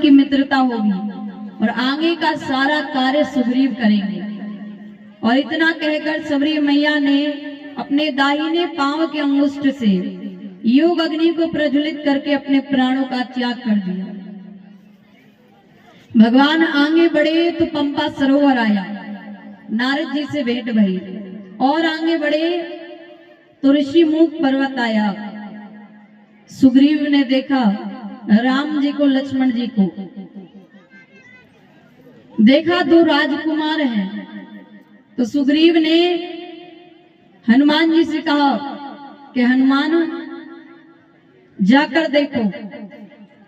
की मित्रता होगी और आगे का सारा कार्य सुग्रीव करेंगे। और इतना कहकर सबरी मैया ने अपने दाहिने पांव के अंगुष्ठ से योग अग्नि को प्रज्वलित करके अपने प्राणों का त्याग कर दिया। भगवान आगे बढ़े तो पंपा सरोवर आया, नारद जी से भेंट भई। और आगे बढ़े तो ऋषिमुख पर्वत आया। सुग्रीव ने देखा राम जी को, लक्ष्मण जी को देखा, दो राजकुमार हैं। तो सुग्रीव ने हनुमान जी से कहा कि हनुमान जाकर देखो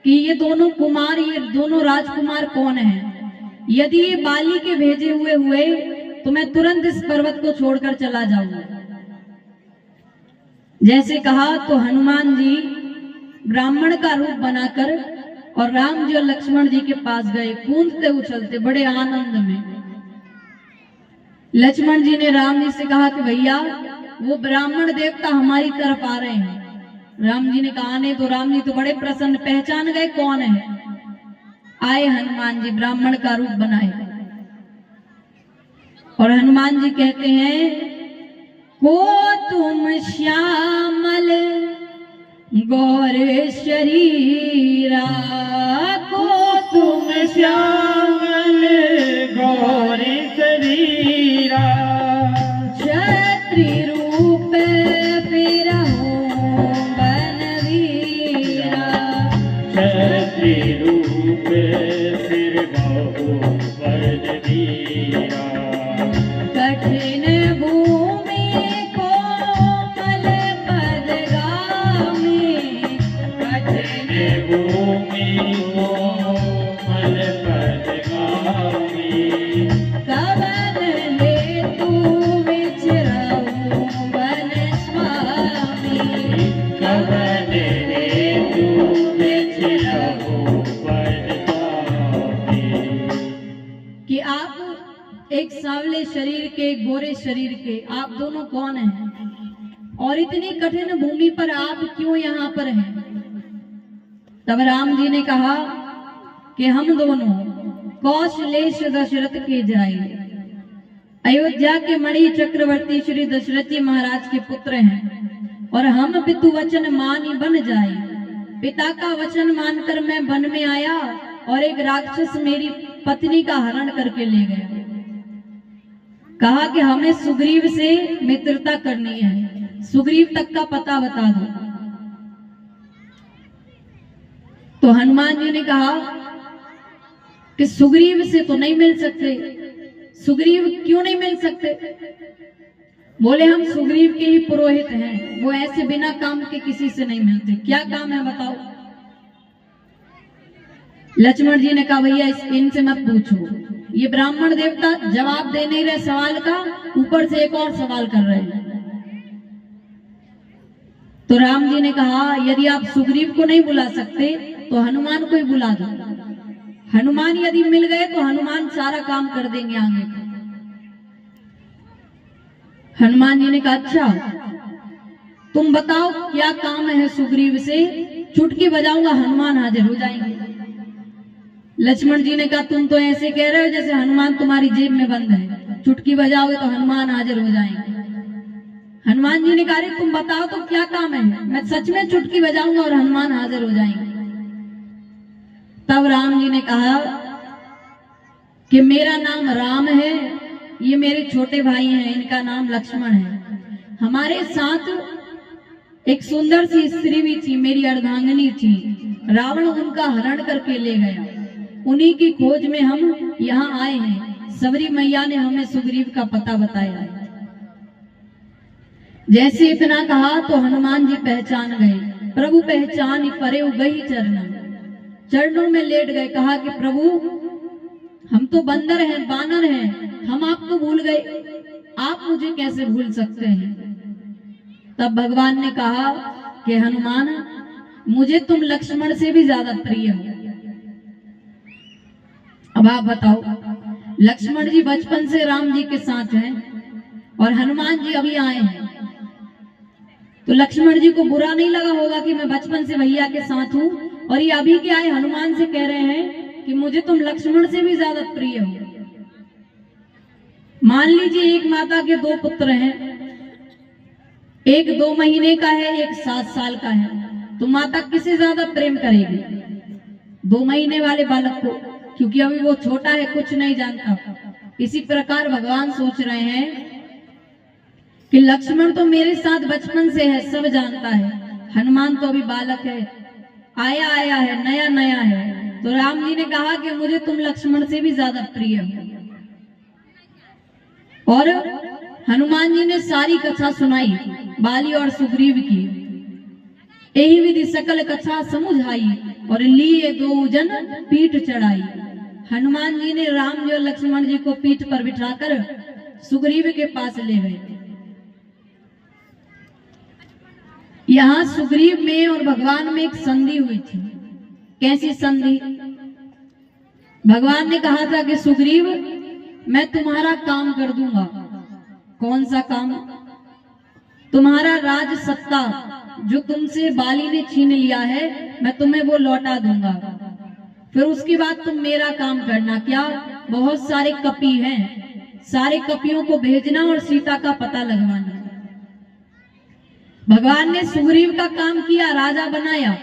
कि ये दोनों कुमार, ये दोनों राजकुमार कौन हैं। यदि ये बाली के भेजे हुए तो मैं तुरंत इस पर्वत को छोड़कर चला जाऊंगा। जैसे कहा तो हनुमान जी ब्राह्मण का रूप बनाकर और राम जी और लक्ष्मण जी के पास गए, कूदते उछलते बड़े आनंद में। लक्ष्मण जी ने राम जी से कहा कि भैया वो ब्राह्मण देवता हमारी तरफ आ रहे हैं। राम जी ने कहा आने तो। राम जी तो बड़े प्रसन्न, पहचान गए कौन है। आए हनुमान जी, ब्राह्मण का रूप बनाए और हनुमान जी कहते हैं, को तुम श्यामल गौर शरीरा, को तुम श्यामल गौर शरीरा, क्षत्रि रूप फिरहु बनवीरा, क्षत्रि रूप फिरहु बनवीरा, कठिन भूमि कोमल पदगामी, कठिन भूमि कोमल पदगामी, कवन हेतु विचरहु वन स्वामी, कवन हेतु विचरहु वन स्वामी। कि आप एक सांवले शरीर के, एक गोरे शरीर के, आप दोनों कौन हैं और इतनी कठिन भूमि पर आप क्यों यहाँ पर हैं। तब राम जी ने कहा कि हम दोनों कौशलेश दशरथ के जाए, अयोध्या के मणि चक्रवर्ती श्री दशरथ जी महाराज के पुत्र हैं और हम पितु वचन मानी बन जाए। पिता का वचन मानकर मैं वन में आया और एक राक्षस मेरी पत्नी का हरण करके ले गया। कहा कि हमें सुग्रीव से मित्रता करनी है, सुग्रीव तक का पता बता दो। तो हनुमान जी ने कहा कि सुग्रीव से तो नहीं मिल सकते। सुग्रीव क्यों नहीं मिल सकते। बोले हम सुग्रीव के ही पुरोहित हैं, वो ऐसे बिना काम के किसी से नहीं मिलते। क्या काम है बताओ। लक्ष्मण जी ने कहा भैया इनसे मत पूछो, ये ब्राह्मण देवता जवाब दे नहीं रहे सवाल का, ऊपर से एक और सवाल कर रहे हैं। तो राम जी ने कहा यदि आप सुग्रीव को नहीं बुला सकते तो हनुमान को ही बुला दो। हनुमान यदि मिल गए तो हनुमान सारा काम कर देंगे आगे। हनुमान जी ने कहा अच्छा तुम बताओ क्या काम है सुग्रीव से, चुटकी बजाऊंगा हनुमान हाजिर हो जाएंगे। लक्ष्मण जी ने कहा तुम तो ऐसे कह रहे हो जैसे हनुमान तुम्हारी जेब में बंद है, चुटकी बजाओगे तो हनुमान हाजिर हो जाएंगे। हनुमान जी ने कहा तुम बताओ तो क्या काम है, मैं सच में चुटकी बजाऊंगा और हनुमान हाजिर हो जाएंगे। तब राम जी ने कहा कि मेरा नाम राम है, ये मेरे छोटे भाई हैं, इनका नाम लक्ष्मण है। हमारे साथ एक सुंदर सी स्त्री भी थी, मेरी अर्धांगिनी थी, रावण उनका हरण करके ले गया, उन्हीं की खोज में हम यहाँ आए हैं। सबरी मैया ने हमें सुग्रीव का पता बताया है। जैसे इतना कहा तो हनुमान जी पहचान गए। प्रभु पहचान परे गई चरणों में लेट गए। कहा कि प्रभु हम तो बंदर हैं, बानर हैं, हम आपको भूल गए, आप मुझे कैसे भूल सकते हैं। तब भगवान ने कहा कि हनुमान मुझे तुम लक्ष्मण से भी ज्यादा प्रिय हो। अब आप बताओ, लक्ष्मण जी बचपन से राम जी के साथ हैं और हनुमान जी अभी आए हैं, तो लक्ष्मण जी को बुरा नहीं लगा होगा कि मैं बचपन से भैया के साथ हूं और ये अभी के आए हनुमान से कह रहे हैं कि मुझे तुम लक्ष्मण से भी ज्यादा प्रिय हो। मान लीजिए एक माता के दो पुत्र हैं, एक 2 महीने का है, एक 7 साल का है, तो माता किसे ज्यादा प्रेम करेगी? 2 महीने वाले बालक को, क्योंकि अभी वो छोटा है, कुछ नहीं जानता। इसी प्रकार भगवान सोच रहे हैं कि लक्ष्मण तो मेरे साथ बचपन से है, सब जानता है, हनुमान तो अभी बालक है, आया है, नया नया है। तो राम जी ने कहा कि मुझे तुम लक्ष्मण से भी ज्यादा प्रिय हो। और हनुमान जी ने सारी कथा सुनाई बाली और सुग्रीव की। यही विधि सकल कथा समुझाई, और लिए 2 जन पीठ चढ़ाई। हनुमान जी ने राम जी और लक्ष्मण जी को पीठ पर बिठाकर सुग्रीव के पास ले गए। यहाँ सुग्रीव में और भगवान में एक संधि हुई थी। कैसी संधि? भगवान ने कहा था कि सुग्रीव, मैं तुम्हारा काम कर दूंगा। कौन सा काम? तुम्हारा राज सत्ता जो तुमसे बाली ने छीन लिया है, मैं तुम्हें वो लौटा दूंगा। फिर उसके बाद तुम मेरा काम करना। क्या? बहुत सारे कपी हैं, सारे कपियों को भेजना और सीता का पता लगवाना। भगवान ने सुग्रीव का काम किया, राजा बनाया,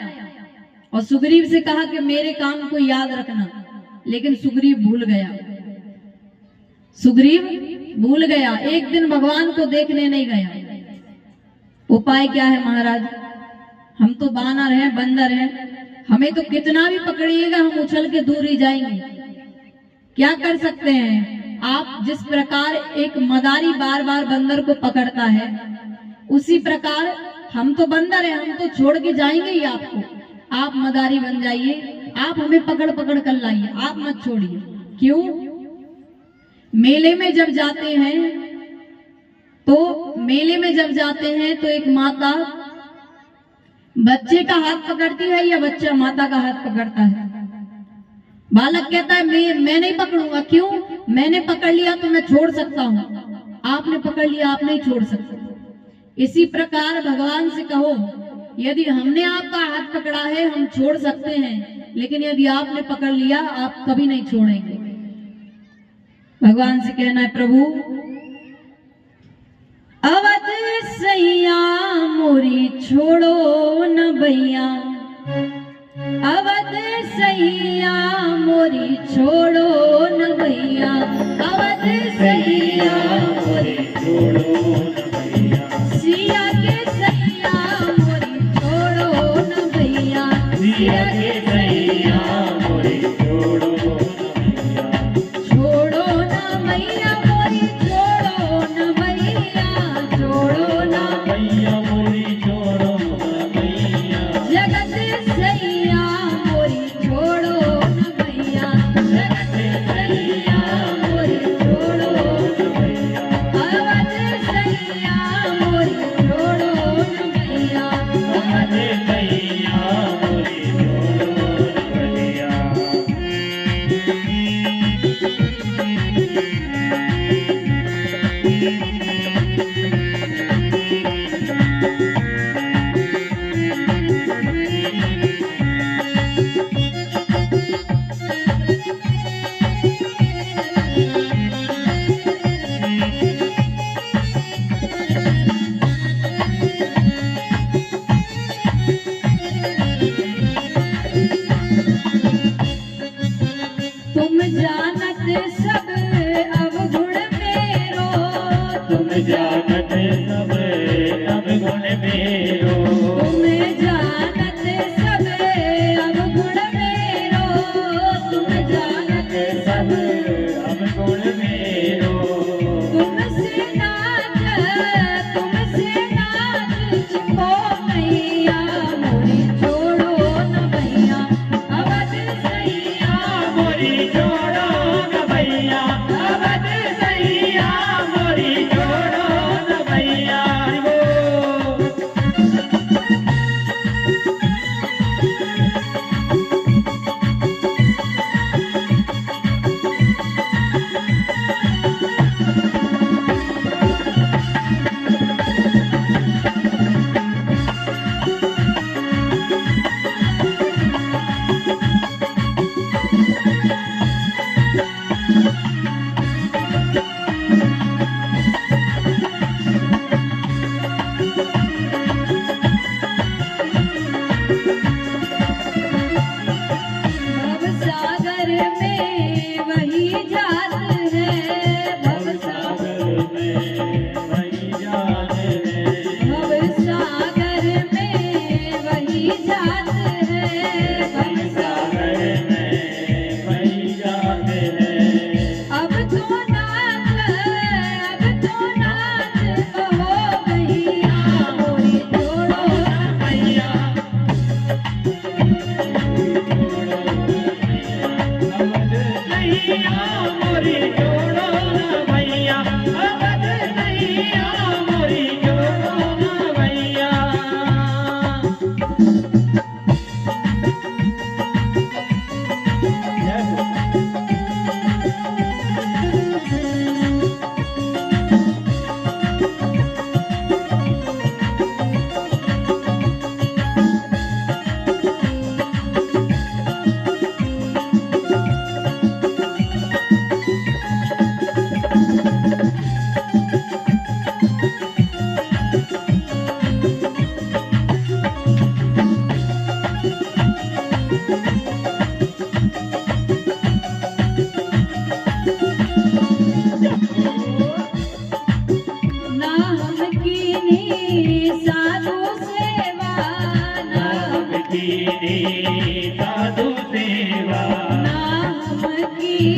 और सुग्रीव से कहा कि मेरे काम को याद रखना। लेकिन सुग्रीव भूल गया। सुग्रीव भूल गया, एक दिन भगवान को देखने नहीं गया। उपाय क्या है महाराज? हम तो बानर हैं, बंदर हैं, हमें तो कितना भी पकड़िएगा हम उछल के दूर ही जाएंगे। क्या कर सकते हैं? आप जिस प्रकार एक मदारी बार बार बंदर को पकड़ता है, उसी प्रकार हम तो बंदर हैं, हम तो छोड़ के जाएंगे ही आपको। आप मदारी बन जाइए, आप हमें पकड़ पकड़ कर लाइए, आप मत छोड़िए। क्यों? मेले में जब जाते हैं तो एक माता बच्चे का हाथ पकड़ती है या बच्चा माता का हाथ पकड़ता है? बालक कहता है मैं नहीं पकड़ूंगा। क्यों? मैंने पकड़ लिया तो मैं छोड़ सकता हूँ, आपने पकड़ लिया आप नहीं छोड़ सकते। इसी प्रकार भगवान से कहो, यदि हमने आपका हाथ पकड़ा है हम छोड़ सकते हैं, लेकिन यदि आपने पकड़ लिया आप कभी नहीं छोड़ेंगे। भगवान से कहना है, प्रभु अवध सैया मोरी छोड़ो न भैया, अवध सैया मोरी छोड़ो न भैया, अवध सैया मोरी छोड़ो न भैया, सिया के सैया मोरी छोड़ो न भैया, सिया के सैया मोरी छोड़ो न भैया, छोड़ो न भैया मोरी छोड़ो न भैया, छोड़ो न भैया मोरी छोड़ो न भैया, जगत सैया मोरी छोड़ो न भैया, जगत सैया मोरी छोड़ो न भैया, अवध सैया मोरी छोड़ो न भैया, अवध सैया मोरी छोड़ो न भैया। तुम जानत सब अवगुण मेरो, तुम जानत सब अवगुण मेरो, तुम जानत सब अवगुण मेरो, तुम जानत सब अवगुण मेरो, तुमसे नाच छिपो मैया मोरी छोड़ो न भैया, अवध सैया मोरी छोड़ो न भैया, अवध सैया मोरी छोड़ो न भैया।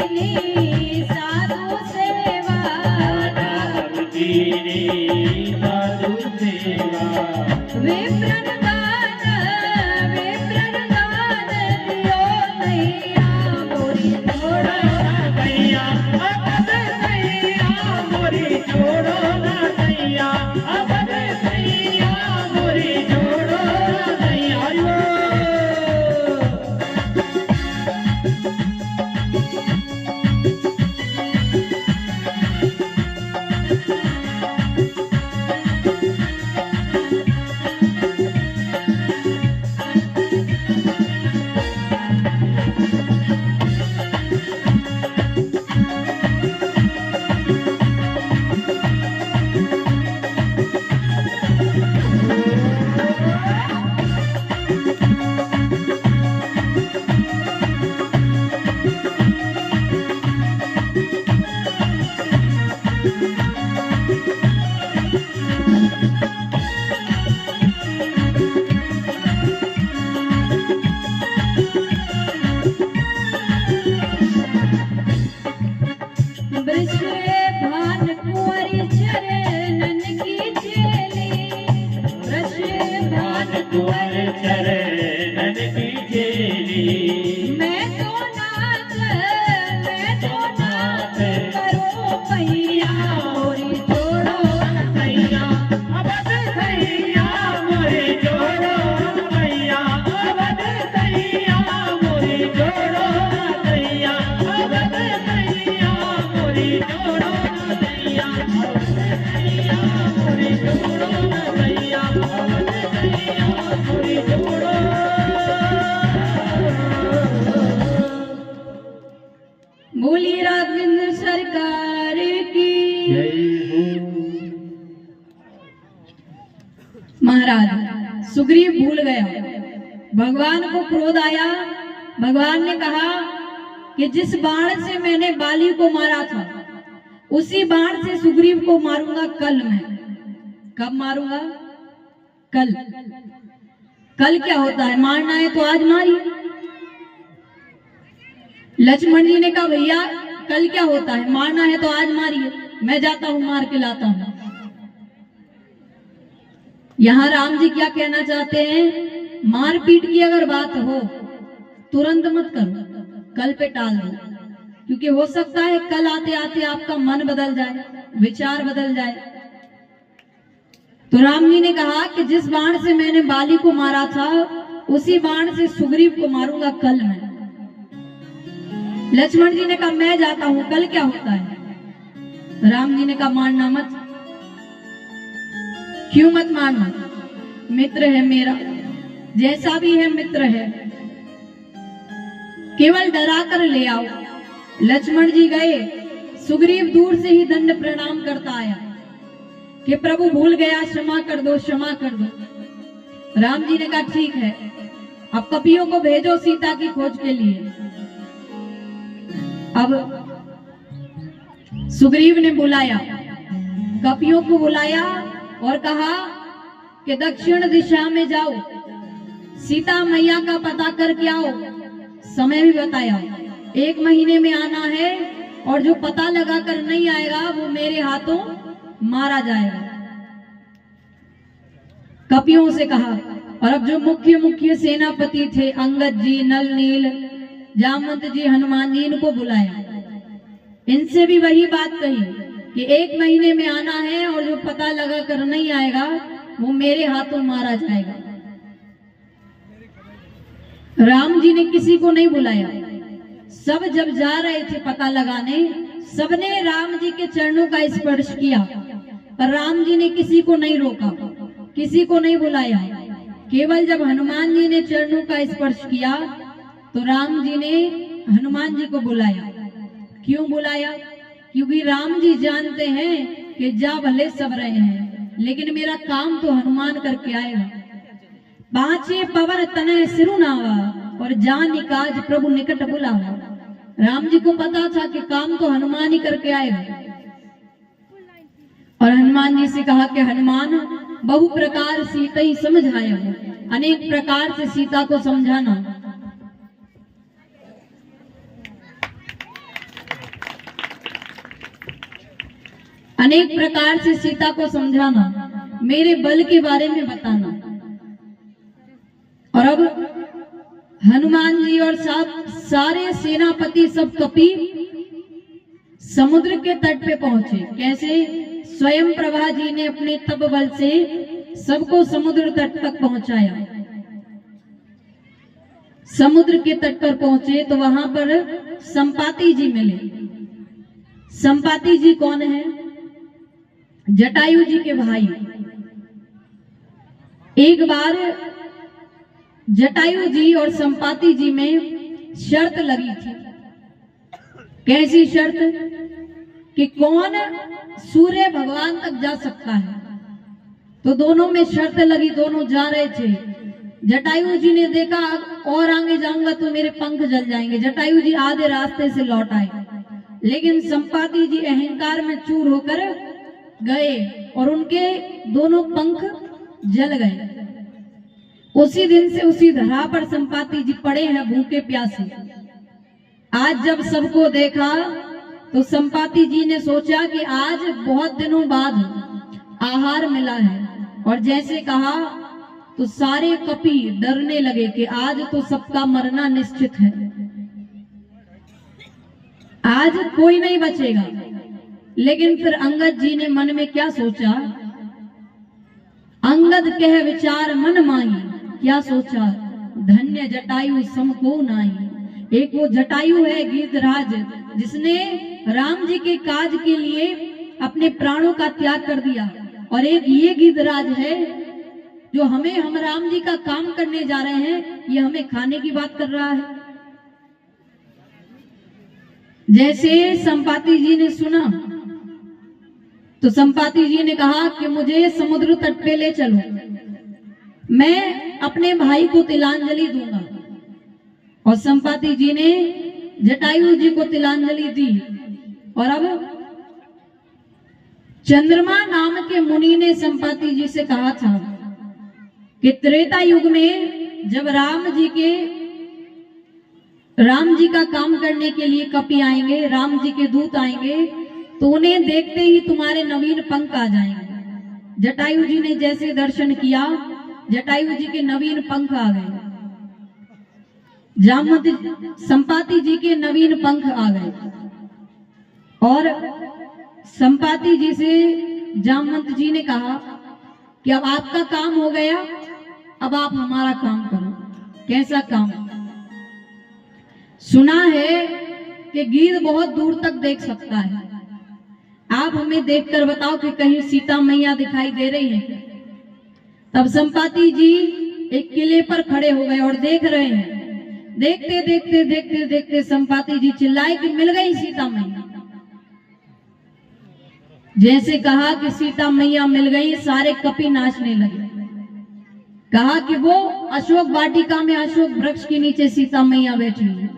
दीनी साधु सेवा, दान दीनी साधु सेवा, विप्रन दान दियो नैया मोरी छोड़ो नैया अबद नैया मोरी छोड़ो ना नैया, अबद नैया मोरी छोड़ो ना नैया। वृषभान कुंवरी चरणन की चेली, वृषभान कुंवर चरणन की चेली, मैं तो नाथ करो पैया मोरी छोड़ो नैया अबद नैया मोरी छोड़ो नैया, अबद नैया मोरी छोड़ो नैया, अबद नैया मोरी छोड़ो नैया, अबद नैया मोरी छोड़ो नैया, अबद नैया मोरी छोड़ो। बोली राघवेंद्र सरकार की। महाराज सुग्रीव भूल गया, भगवान को क्रोध आया। भगवान ने कहा कि जिस बाण से मैंने बाली को मारा था उसी बाण से सुग्रीव को मारूंगा कल मैं। कब मारूंगा? कल। कल क्या होता है? मारना है तो आज मारिए। लक्ष्मण जी ने कहा भैया कल क्या होता है? मारना है तो आज मारिए, मैं जाता हूं मार के लाता हूं। यहाँ राम जी क्या कहना चाहते हैं? मारपीट की अगर बात हो तुरंत मत करो, कल पे टाल दो, क्योंकि हो सकता है कल आते आते आपका मन बदल जाए, विचार बदल जाए। तो राम जी ने कहा कि जिस बाण से मैंने बाली को मारा था उसी बाण से सुग्रीव को मारूंगा कल मैं। लक्ष्मण जी ने कहा मैं जाता हूं, कल क्या होता है? राम जी ने कहा मारना मत। क्यों मत मारना? मित्र है मेरा, जैसा भी है मित्र है, केवल डरा कर ले आओ। लक्ष्मण जी गए, सुग्रीव दूर से ही दंड प्रणाम करता आया कि प्रभु भूल गया, क्षमा कर दो, क्षमा कर दो। राम जी ने कहा ठीक है, अब कपियों को भेजो सीता की खोज के लिए। अब सुग्रीव ने बुलाया, कपियों को बुलाया और कहा कि दक्षिण दिशा में जाओ, सीता मैया का पता करके आओ। समय भी बताया, 1 महीने में आना है और जो पता लगा कर नहीं आएगा वो मेरे हाथों मारा जाएगा। कपियों से कहा। और अब जो मुख्य मुख्य सेनापति थे, अंगद जी, नल नील, जामवंत जी, हनुमान जी, इनको बुलाया। इनसे भी वही बात कही कि 1 महीने में आना है और जो पता लगा कर नहीं आएगा वो मेरे हाथों मारा जाएगा। राम जी ने किसी को नहीं बुलाया। सब जब जा रहे थे पता लगाने, सबने राम जी के चरणों का स्पर्श किया, पर राम जी ने किसी को नहीं रोका, किसी को नहीं बुलाया। केवल जब हनुमान जी ने चरणों का स्पर्श किया तो राम जी ने हनुमान जी को बुलाया। क्यों बुलाया? क्योंकि राम जी जानते हैं कि जा भले सब रहे हैं, लेकिन मेरा काम तो हनुमान करके आएगा। पांचे पवन तनय सिरु नावा और जान काज प्रभु निकट बुलावा। राम जी को पता था कि काम तो हनुमान ही करके आएगा। और हनुमान जी से कहा कि हनुमान, बहु प्रकार सीता ही समझाया हो, अनेक प्रकार से सीता को समझाना। अनेक प्रकार से सीता को समझाना, मेरे बल के बारे में बताना। और अब हनुमान जी और सारे सेनापति सब कपि समुद्र के तट पे पहुंचे। कैसे? स्वयं प्रभा जी ने अपने तप बल से सबको समुद्र तट तक पहुंचाया। समुद्र के तट पर पहुंचे तो वहां पर संपाति जी मिले। संपाति जी कौन है? जटायु जी के भाई। एक बार जटायु जी और संपाति जी में शर्त लगी थी। कैसी शर्त? कि कौन सूर्य भगवान तक जा सकता है। तो दोनों में शर्त लगी, दोनों जा रहे थे। जटायु जी ने देखा और आगे जाऊंगा तो मेरे पंख जल जाएंगे। जटायु जी आधे रास्ते से लौट आए, लेकिन संपाति जी अहंकार में चूर होकर गए और उनके दोनों पंख जल गए। उसी दिन से उसी धरा पर संपाति जी पड़े हैं भूखे प्यासे। आज जब सबको देखा तो संपाति जी ने सोचा कि आज बहुत दिनों बाद आहार मिला है, और जैसे कहा तो सारे कपि डरने लगे कि आज तो सबका मरना निश्चित है, आज कोई नहीं बचेगा। लेकिन फिर अंगद जी ने मन में क्या सोचा? अंगद कह विचार मन माही, क्या सोचा? धन्य जटायु समको नाई। एक वो जटायु है गीधराज, जिसने राम जी के काज के लिए अपने प्राणों का त्याग कर दिया, और एक ये गीधराज है जो हम राम जी का काम करने जा रहे हैं, ये हमें खाने की बात कर रहा है। जैसे संपाति जी ने सुना तो संपाति जी ने कहा कि मुझे समुद्र तट पे ले चलो, मैं अपने भाई को तिलांजलि दूंगा। और संपाति जी ने जटायु जी को तिलांजलि दी। और अब चंद्रमा नाम के मुनि ने संपाति जी से कहा था कि त्रेता युग में जब राम जी का काम करने के लिए कपि आएंगे, राम जी के दूत आएंगे, तो उन्हें देखते ही तुम्हारे नवीन पंख आ जाएंगे। जटायु जी ने जैसे दर्शन किया, जटायु जी के नवीन पंख आ गए, संपाति जी के नवीन पंख आ गए। और संपाति जी से जामवंत जी ने कहा कि अब आपका काम हो गया, अब आप हमारा काम करो। कैसा काम? सुना है कि गिद्ध बहुत दूर तक देख सकता है, आप हमें देखकर बताओ कि कहीं सीता मैया दिखाई दे रही है। तब संपाति जी एक किले पर खड़े हो गए और देख रहे हैं। देखते देखते देखते देखते संपाति जी चिल्लाए कि मिल गई सीता मैया। जैसे कहा कि सीता मैया मिल गई, सारे कपि नाचने लगे। कहा कि वो अशोक वाटिका में अशोक वृक्ष के नीचे सीता मैया बैठी है।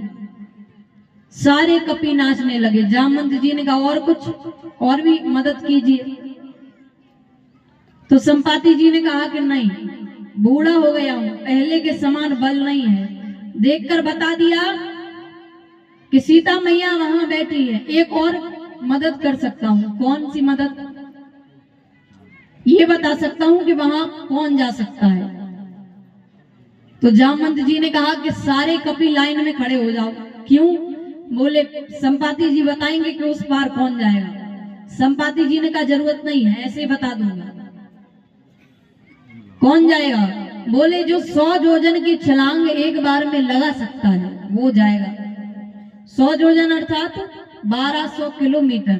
सारे कपि नाचने लगे। जामवंत जी ने कहा और कुछ और भी मदद कीजिए। तो संपाति जी ने कहा कि नहीं, बूढ़ा हो गया हूं, पहले के समान बल नहीं है। देखकर बता दिया कि सीता मैया वहां बैठी है। एक और मदद कर सकता हूं। कौन सी मदद? ये बता सकता हूं कि वहां कौन जा सकता है। तो जामवंत जी ने कहा कि सारे कपि लाइन में खड़े हो जाओ। क्यों? बोले संपाति जी बताएंगे कि उस पार कौन जाएगा। संपाति जी ने कहा जरूरत नहीं है, ऐसे बता दूंगा। कौन जाएगा? बोले जो 100 योजन की छलांग एक बार में लगा सकता है वो जाएगा। 100 योजन अर्थात 1200 किलोमीटर।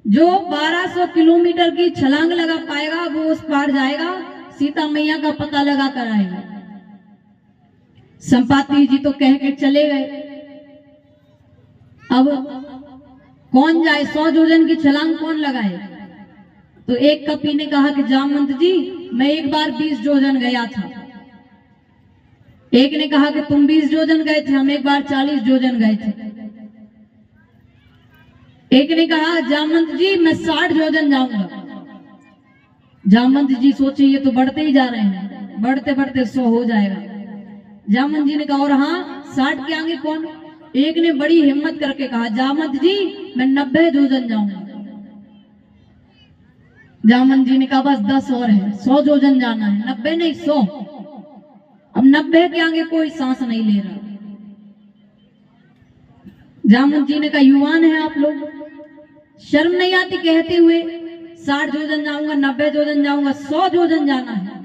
जो 1200 किलोमीटर की छलांग लगा पाएगा वो उस पार जाएगा, सीता मैया का पता लगा कर आएगा। संपाति जी तो कह के चले गए। अब कौन जाए? 100 योजन की छलांग कौन लगाए? तो एक कपि ने कहा कि जामवंत जी मैं एक बार 20 योजन गया था। एक ने कहा कि तुम 20 योजन गए थे, हम एक बार 40 योजन गए थे। एक ने कहा जामवंत जी मैं 60 योजन जाऊंगा। जामवंत जी सोचे ये तो बढ़ते ही जा रहे हैं, बढ़ते बढ़ते 100 हो जाएगा। जामवंत जी ने कहा और हाँ 60 के आगे कौन? एक ने बड़ी हिम्मत करके कहा जामवंत जी मैं 90 योजन जाऊंगा। जामवंत जी ने कहा बस 10 और है, 100 योजन जाना है, 90 नहीं 100। अब 90 के आगे कोई सांस नहीं ले रहा। जामवंत जी ने कहा युवान है आप लोग, शर्म नहीं आती कहते हुए 60 योजन जाऊंगा, 90 योजन जाऊंगा, 100 योजन जाना है।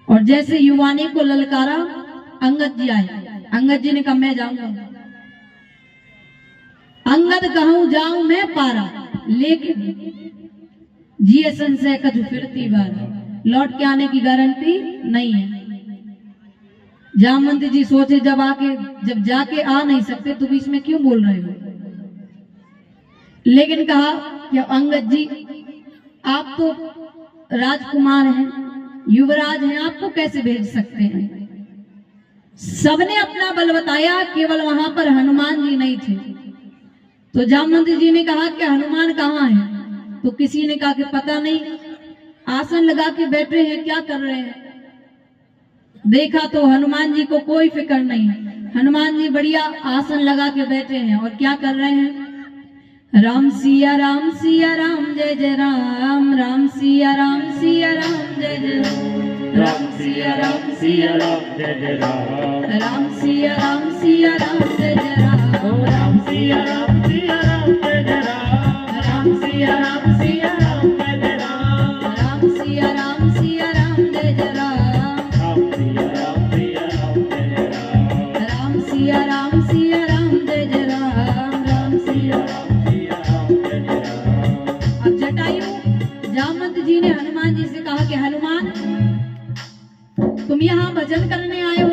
और जैसे युवानी को ललकारा, अंगद जी आए। अंगद जी ने कहा मैं जाऊंगा। अंगद कहूं जाऊं मैं पारा, लेकिन जिए संशय कछु फिरती बार, लौट के आने की गारंटी नहीं है। जामवंत जी सोचे जब जाके आ नहीं सकते तो बीच में क्यों बोल रहे हो, लेकिन कहा कि अंगद जी आप तो राजकुमार हैं, युवराज हैं, आपको कैसे भेज सकते हैं। सबने अपना बल बताया, केवल वहां पर हनुमान जी नहीं थे। तो जामवंत जी ने कहा कि हनुमान कहाँ है, तो किसी ने कहा कि पता नहीं, आसन लगा के बैठे हैं, क्या कर रहे हैं। देखा तो हनुमान जी को कोई फिक्र नहीं है, हनुमान जी बढ़िया आसन लगा के बैठे हैं और क्या कर रहे हैं, राम सिया राम जय जय राम, राम सिया राम जय जय राम, राम सिया राम जय जय राम, राम सिया राम जय जय राम, राम सिया राम जय जय राम, राम सिया राम जय जय राम, राम सिया राम जय जय राम, राम सिया राम जय जय राम, राम सिया राम जय जय राम। अब जटायु जामवंत जी ने हनुमान जी से कहा कि हनुमान तुम यहाँ भजन करने आए हो।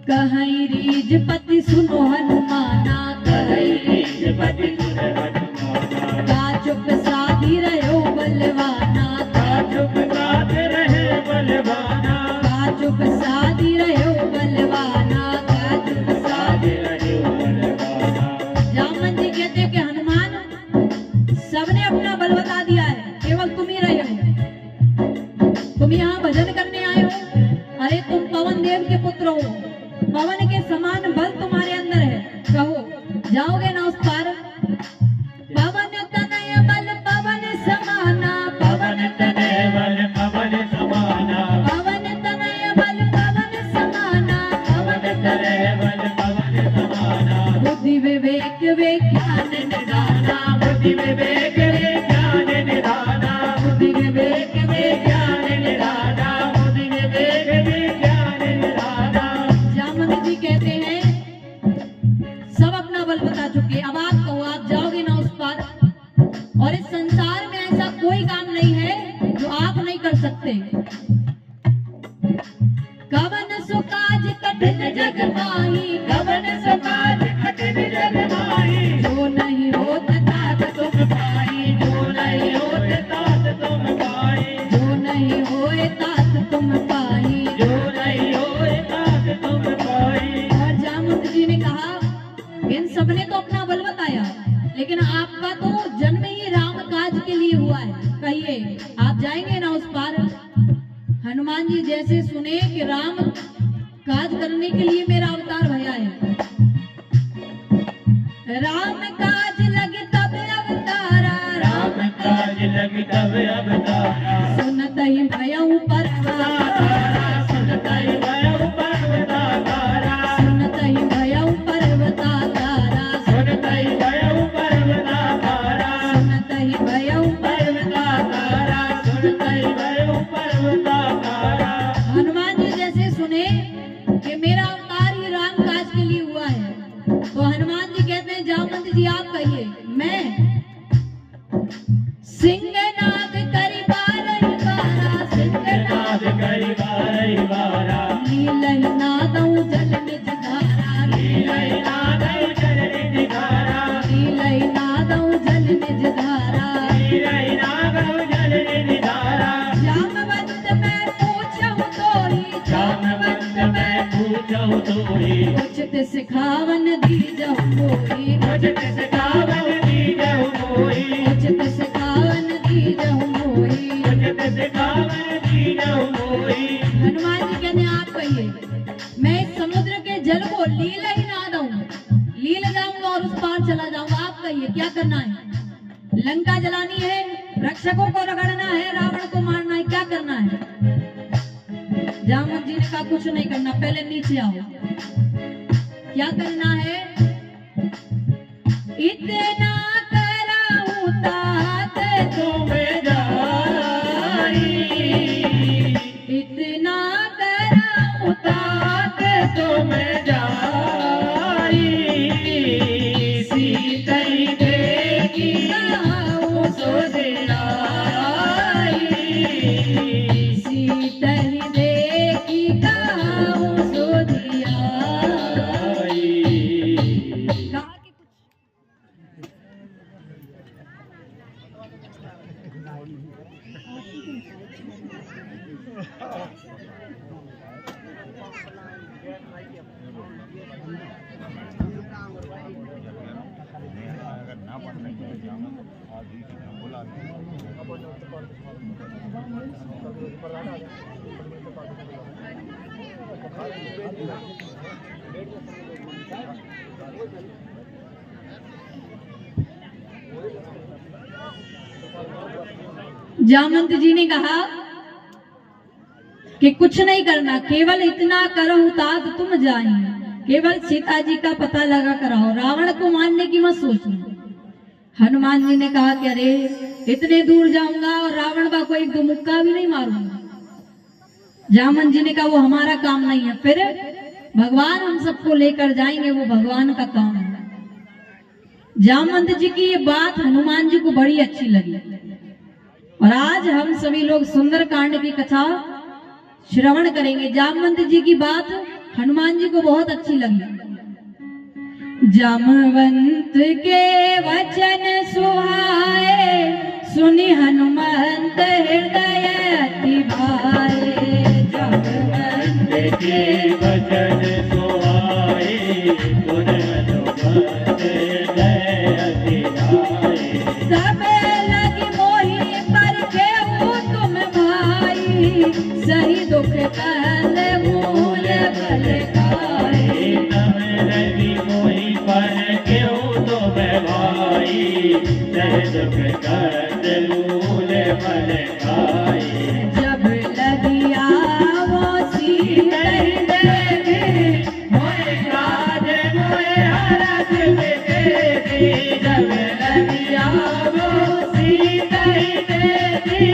कहीं रीझ पति सुनो हनुमाना, कहीं रीझ पति सुनो हनुमाना, का चुप साधी रहो बलवाना, का चुप साधे रहे बलवाना, का चुप साधी रहो बलवाना, का चुप साधी। साधे रहे बलवाना। जामवंत जी कहते कि हनुमान सबने अपना बल बता दिया है, केवल तुम ही रहे हो, तुम यहाँ भजन करने आए हो। अरे तुम पवन देव के पुत्र हो, पवन के समान बल तुम्हारे अंदर है, कहो जाओगे ना उस पार। पवन तनय बल पवन समाना, पवन तनय बल पवन समाना, पवन तनय बल पवन समाना, पवन तनय बल पवन समाना, बुद्धि विवेक विज्ञान निधाना, बुद्धि विवेक विज्ञान निधाना, बुद्धि विवेक विज्ञान निधाना, बुद्धि विवेक विज्ञान निधाना। जामवंत जी कहते हैं सब अपना बल बता चुके, अब आप कहो आप जाओगे ना उस पार। और इस संसार में ऐसा कोई काम नहीं है जो आप नहीं कर सकते। कवन सुकाज कठिन जग माही, कवन सुकाज कठिन जग माही, जो नहीं होत तात तुम पाई, जो नहीं होत तात तुम पाई, जो नहीं होए तात तुम पाई। जो नहीं होए तात तुम पाई। और जामवंत जी ने कहा इन सबने तो अपना बल बताया, लेकिन आपका तो जन्म ही राम काज के लिए हुआ है, कहिए आप जाएंगे ना उस पार। हनुमान जी जैसे सुने कि राम काज करने के लिए मेरा अवतार भया है, राम काज लगे तब अवतारा, राम काज लगी तब अवतारा, सुनत ही भयउ पर्वतारा, सुनत ही भयउ पर्वतारा, सुनत ही भयउ पर्वतारा, सुनत ही भयउ पर्वतारा, सुनत ही भयउ पर्वतारा, सुनत ही भयउ पर्वतारा। हनुमान जी जैसे सुने कि मेरा अवतार ही राम काज के लिए हुआ है, तो हनुमान जी कहते हैं जामवंत जी आप कहिए मैं सिंहनाद करी बारह बारा, सिंहनाद करी बारह बारा, लीलहि नादउ जल निज धारा, लीलहि नादउ जल निज धारा, लीलहि नादउ जल निज धारा। लीलहि नादउ जल निज धारा। जामवंत मैं पूछहु तोहि, जामवंत मैं पूछहु तोहि, उचित सिखावन दीजहु मोहि, उचित सिखावन दीजहु मोहि, उचित सिखावन दीजहु मोहि। उचित सिखावन दीजहु मोहि। हनुमान जी कहते हैं आप कहिए मैं इस समुद्र के जल को लील ही ना दूं, लील जाऊंगा और उस पार चला जाऊंगा। आप कहिए क्या करना है। लंका जलानी है, रक्षकों को रगड़ना है, रावण को मारना है, क्या करना है? जामवंत जी ने कहा कुछ नहीं करना, पहले नीचे आओ। क्या करना है? इतना कराऊं तात तुम्हें जाई, इतना कराऊं तात तुम्हें जाई, सीतई देगी गाऊं सो दिलाई, सीतही देखी गाऊं सो दिया। कहा कि जामवंत जी ने कहा कि कुछ नहीं करना, केवल इतना करो तात तुम जाई, केवल सीता जी का पता लगा कर आओ, रावण को मारने की मत सोचना। हनुमान जी ने कहा कि अरे इतने दूर जाऊंगा और रावण का कोई दो मुक्का भी नहीं मारूंगा। जामवंत जी ने कहा वो हमारा काम नहीं है, फिर भगवान हम सबको लेकर जाएंगे, वो भगवान का काम है। जामवंत जी की ये बात हनुमान जी को बड़ी अच्छी लगी और आज हम सभी लोग सुंदर कांड की कथा श्रवण करेंगे। जामवंत जी की बात हनुमान जी को बहुत अच्छी लगी। जामवंत के वचन सुहाए, सुनि हनुमंत हृदय अति भाए। जामवंत के वचन सुहाए, सुन हनुमंत हृदय अति भाए। सब लगी मोहि पर केहू तुम भाई, सही दुख कंद मूल बल खाए। तब लगी मोहि पर केहू तुम्हें भाई, सह दुख कंद मूल बल खाए। जब लगी आवो सीतई देवी, मोहि काज मोहि हरस देवी, जब लगी आवो सीतई देवी,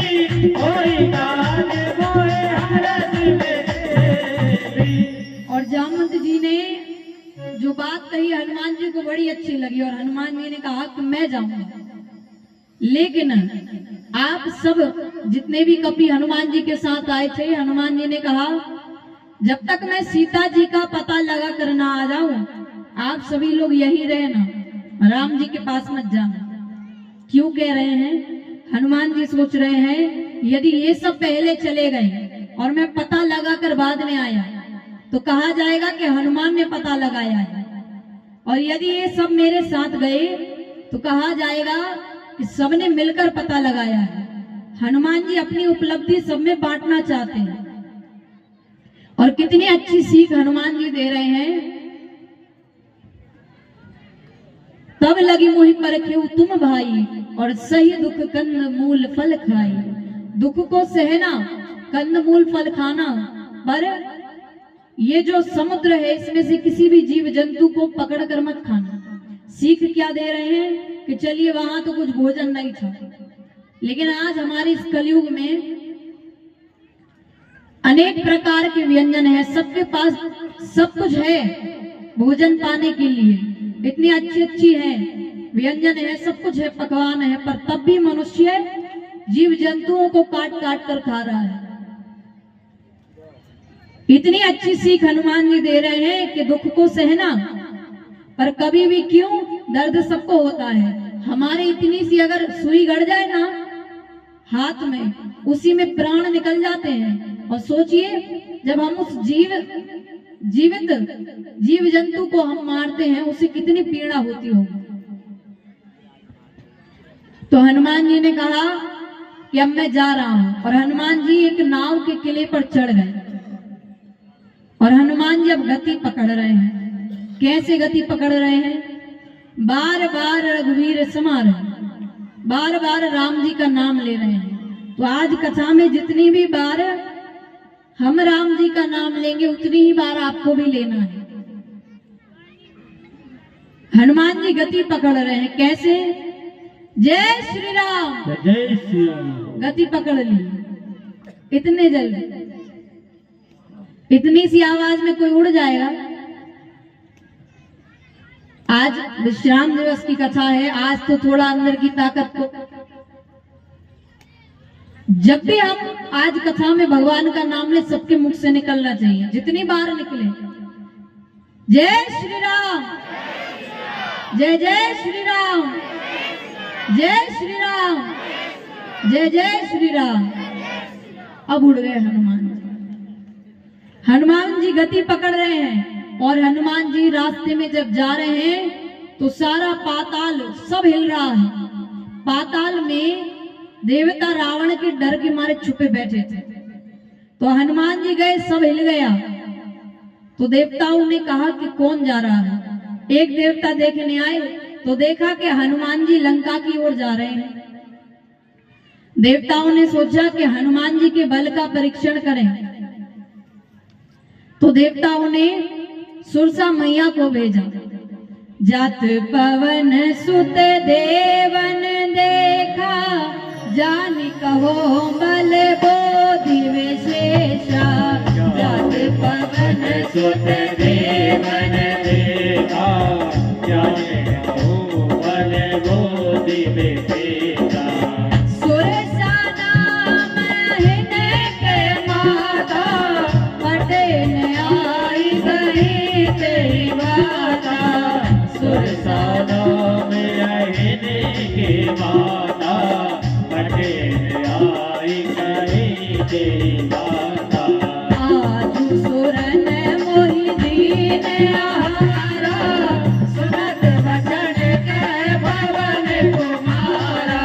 मोहि काज मोहि हरस देवी। और जामवंत जी ने जो बात कही हनुमान जी को बड़ी अच्छी लगी और हनुमान जी ने कहा कि मैं जाऊंगा, लेकिन आप सब जितने भी कपि हनुमान जी के साथ आए थे, हनुमान जी ने कहा जब तक मैं सीता जी का पता लगा कर ना आ जाऊं, आप सभी लोग यही रहना, राम जी के पास मत जाना। क्यों कह रहे हैं? हनुमान जी सोच रहे हैं यदि ये सब पहले चले गए और मैं पता लगा कर बाद में आया तो कहा जाएगा कि हनुमान ने पता लगाया है, और यदि ये सब मेरे साथ गए तो कहा जाएगा कि सबने मिलकर पता लगाया है। हनुमान जी अपनी उपलब्धि सब में बांटना चाहते हैं और कितनी अच्छी सीख हनुमान जी दे रहे हैं। तब लगी मोहि परखेउ तुम भाई, और सही दुख कंद मूल फल खाई। दुख को सहना, कंद मूल फल खाना, पर ये जो समुद्र है इसमें से किसी भी जीव जंतु को पकड़ कर मत खाना। सीख क्या दे रहे हैं कि चलिए वहां तो कुछ भोजन नहीं था, लेकिन आज हमारे इस कलयुग में अनेक प्रकार के व्यंजन है, सबके पास सब कुछ है भोजन पाने के लिए, इतनी अच्छी अच्छी है व्यंजन है, सब कुछ है, पकवान है, पर तब भी मनुष्य जीव जंतुओं को काट काट कर खा रहा है। इतनी अच्छी सीख हनुमान जी दे रहे हैं कि दुख को सहना, पर कभी भी क्यों, दर्द सबको होता है। हमारे इतनी सी अगर सुई गड़ जाए ना हाथ में, उसी में प्राण निकल जाते हैं। और सोचिए जब हम उस जीवित जीव जंतु को हम मारते हैं, उसे कितनी पीड़ा होती होगी। तो हनुमान जी ने कहा कि अब मैं जा रहा हूं, और हनुमान जी एक नाव के किले पर चढ़ गए और हनुमान जी अब गति पकड़ रहे हैं। कैसे गति पकड़ रहे हैं? बार बार रघुवीर समार, बार बार राम जी का नाम ले रहे हैं। तो आज कथा में जितनी भी बार हम राम जी का नाम लेंगे उतनी ही बार आपको भी लेना है। हनुमान जी गति पकड़ रहे हैं, कैसे? जय श्री राम, जय श्री राम। गति पकड़ ली इतने जल्दी। इतनी सी आवाज में कोई उड़ जाएगा? आज विश्राम दिवस की कथा है, आज तो थोड़ा अंदर की ताकत को, जब भी हम आज कथा में भगवान का नाम ले सबके मुख से निकलना चाहिए, जितनी बार निकले। जय श्री राम, जय जय श्री राम, जय श्री राम, जय जय श्री राम। अब उड़ गए हनुमान जी। हनुमान जी गति पकड़ रहे हैं और हनुमान जी रास्ते में जब जा रहे हैं तो सारा पाताल सब हिल रहा है। पाताल में देवता रावण के डर के मारे छुपे बैठे थे। तो हनुमान जी गए, सब हिल गया। तो देवताओं ने कहा कि कौन जा रहा है। एक देवता देखने आए तो देखा कि हनुमान जी लंका की ओर जा रहे हैं। देवताओं ने सोचा कि हनुमान जी के बल का परीक्षण करें। तो देवताओं ने सुरसा मैया को भेजा। जात पवन सुत देवन देखा, जान कहो बल बोधि विशेषा। जात पवन सुत देवन देखा, जान कहो बल बोधि विशेषा। सुरसा नाम हिनके माता, पटेन आई गई तेरी माता। सुरसा नाम हिनके माता, पटेन आई गई तेरी माता। आजू सुरन मोहि दीन आहारा, सुनत वचन कह भवन कुमारा।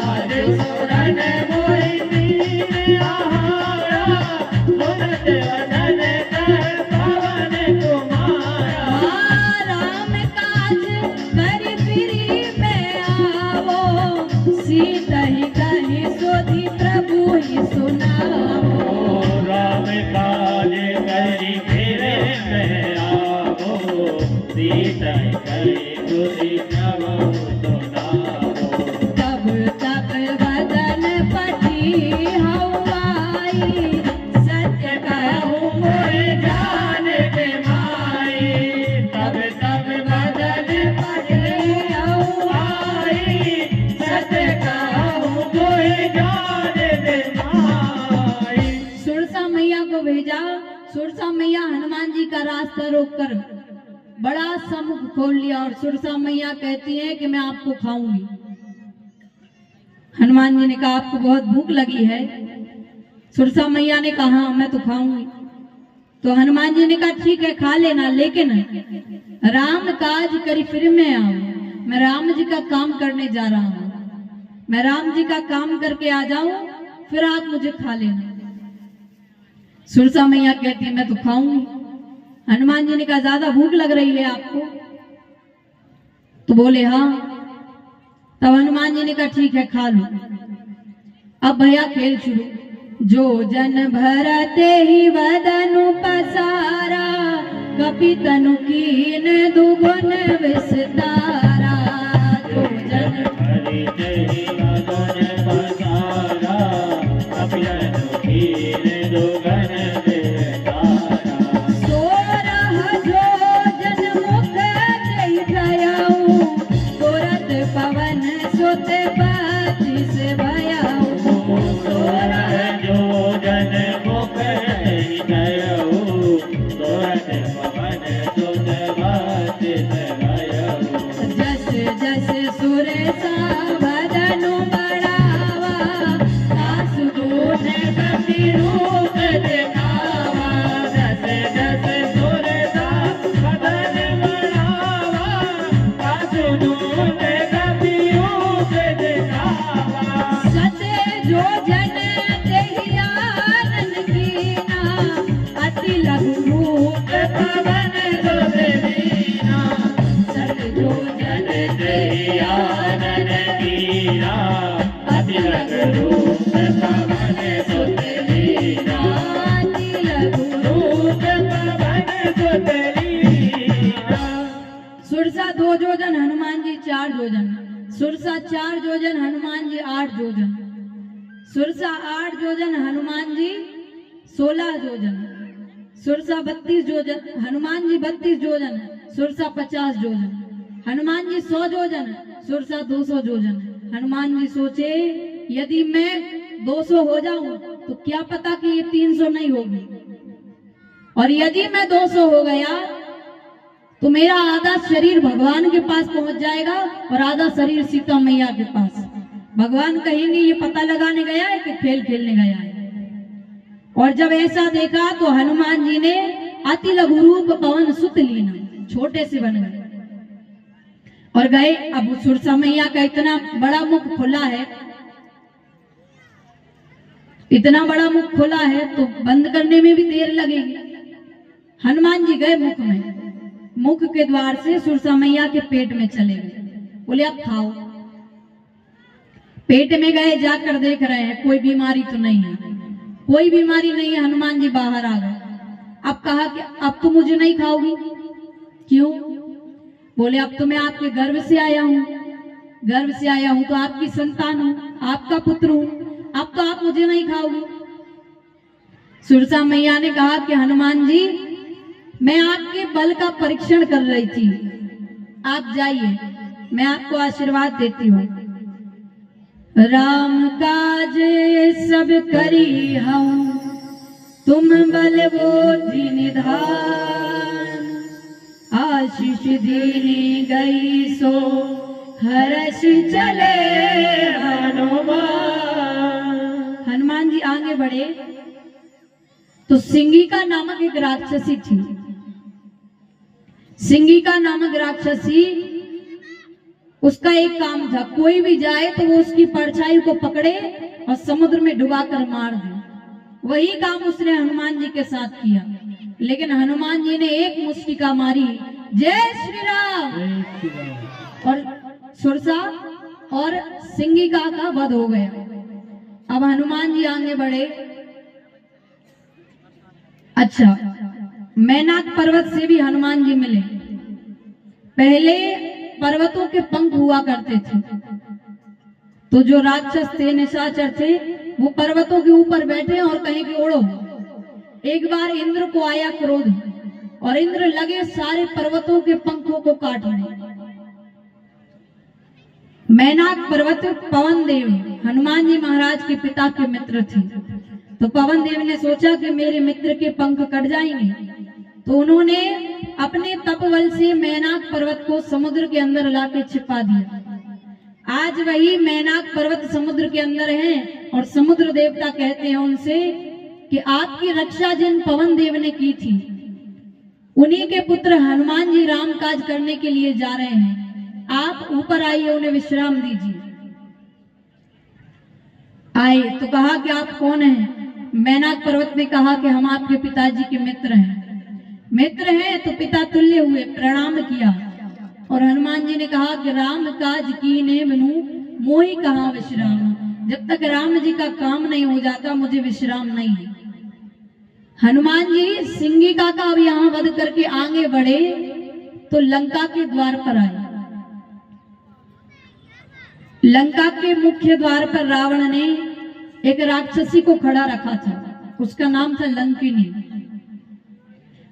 आजू सुरन मोहि दीन आहारा, सुनत वचन कह भवन कुमारा। राम काज कर फिरी में आवो, सीता ही कहि सोधि प्रभु ही सुनाओ। राम काज करि फिरे में आवो, सीता कहि सुधि प्रभु सुनाओ। तब तक बदन पठी हवाई, सत्य कहूँ मोहि जान के माई, तब तब बदन पठी हवाई। सत्य कहूँ मोहि जान के माई। सुरसा मैया को भेजा। सुरसा मैया हनुमान जी का रास्ता रोककर बड़ा सा मुख खोल लिया और सुरसा मैया कहती है कि मैं आपको खाऊंगी। हनुमान जी ने कहा आपको बहुत भूख लगी है? सुरसा मैया ने कहा हाँ, मैं तो खाऊंगी। तो हनुमान जी ने कहा ठीक है खा लेना, लेकिन राम काज करी फिर मैं आऊं। मैं राम जी का काम करने जा रहा हूं। मैं राम जी का काम करके आ जाऊं, फिर आप मुझे खा लेना। सुरसा मैया कहती है मैं तो खाऊंगी। हनुमान जी ने कहा ज्यादा भूख लग रही है आपको? तो बोले हाँ। तब हनुमान जी ने कहा ठीक है खा लो। अब भैया खेल शुरू। जो जन भरते ही वदनु पसारा, कपि तनु कीन दुगुन विस्तारा। जो जन भरते ही वदनु पसारा, कपि तनु कीन दुगुन विस्तारा। सोरह जो जन मुख देहि भयाऊ, तुरत पवन सुत बत्तीस भयाऊ। सोरह जो जन मुख देहि भयाऊ, तुरत पवन सुत बत्तीस भयाऊ। जस जस सुरसा वदनु बढ़ावा, तासु दूध कपि रूप दिखावा। जस जस सुरसा वदन बढ़ावा, तासु दूध कपि रूप दिखावा। सते जो जन देहि आनन कीना, अति लघु रूप पवन 2 जोजन, हनुमान जी 4 जोजन। सुरसा 4 जोजन, हनुमान जी 8 जोजन। सुरसा 8 जोजन, हनुमान जी 16 जोजन। सुरसा 32 जोजन, हनुमान जी 32 जोजन। सुरसा 50 जोजन, हनुमान जी 100 जोजन। सुरसा 200 जोजन। हनुमान जी सोचे यदि मैं 200 हो जाऊं तो क्या पता कि ये 300 नहीं होगी, और यदि मैं 200 हो गया तो मेरा आधा शरीर भगवान के पास पहुंच जाएगा और आधा शरीर सीता मैया के पास। भगवान कहेंगे ये पता लगाने गया है कि खेल खेलने गया है। और जब ऐसा देखा तो हनुमान जी ने अति लघु रूप पवन सुत लीना, छोटे से बन गए और गए। अब सुरसा मैया का इतना बड़ा मुख खुला है, इतना बड़ा मुख खुला है तो बंद करने में भी देर लगेगी। हनुमान जी गए मुख में, मुख के द्वार से सुरसा मैया के पेट में चले गए। बोले अब खाओ। पेट में गए, जाकर देख रहे हैं कोई बीमारी तो नहीं है, कोई बीमारी नहीं है। हनुमान जी बाहर आ गए। अब कहा कि अब तो मुझे नहीं खाओगी। क्यों? बोले अब तो मैं आपके गर्भ से आया हूं, गर्भ से आया हूं तो आपकी संतान हूं, आपका पुत्र हूं, अब तो आप मुझे नहीं खाओगी। सुरसा मैया ने कहा कि हनुमान जी मैं आपके बल का परीक्षण कर रही थी, आप जाइए, मैं आपको आशीर्वाद देती हूँ। राम काज सब करी हूँ, तुम बल बोधि निधान। आशीष दीनी गई सो हर्ष चले हनुमान। हनुमान जी आगे बढ़े तो सिंगिका नामक एक राक्षसी थी। सिंगिका नामक राक्षसी, उसका एक काम था, कोई भी जाए तो वो उसकी परछाई को पकड़े और समुद्र में डुबाकर मार दे। वही काम उसने हनुमान जी के साथ किया। लेकिन हनुमान जी ने एक मुस्टिका मारी, जय श्री राम, और सुरसा और सिंगिका का वध हो गया। अब हनुमान जी आगे बढ़े। अच्छा, मैनाक पर्वत से भी हनुमान जी मिले। पहले पर्वतों के पंख हुआ करते थे, तो जो राक्षस थे, निशाचर थे, वो पर्वतों के ऊपर बैठे और कहीं कि उड़ो। एक बार इंद्र को आया क्रोध और इंद्र लगे सारे पर्वतों के पंखों को काटने। मैनाक पर्वत पवन देव हनुमान जी महाराज के पिता के मित्र थे। तो पवन देव ने सोचा कि मेरे मित्र के पंख कट जाएंगे, तो उन्होंने अपने तपबल से मैनाक पर्वत को समुद्र के अंदर लाके छिपा दिया। आज वही मैनाक पर्वत समुद्र के अंदर है और समुद्र देवता कहते हैं उनसे कि आपकी रक्षा जिन पवन देव ने की थी, उन्हीं के पुत्र हनुमान जी राम काज करने के लिए जा रहे हैं, आप ऊपर आइए, उन्हें विश्राम दीजिए। आए तो कहा कि आप कौन हैं? मैनाक पर्वत ने कहा कि हम आपके पिताजी के मित्र हैं। मित्र हैं तो पिता तुल्य हुए, प्रणाम किया। और हनुमान जी ने कहा कि राम काज कीने बिनु मोहि कहाँ विश्राम, जब तक राम जी का काम नहीं हो जाता मुझे विश्राम नहीं है। हनुमान जी सिंगिका का अब यहाँ वध करके आगे बढ़े तो लंका के द्वार पर आए। लंका के मुख्य द्वार पर रावण ने एक राक्षसी को खड़ा रखा था, उसका नाम था लंकिनी।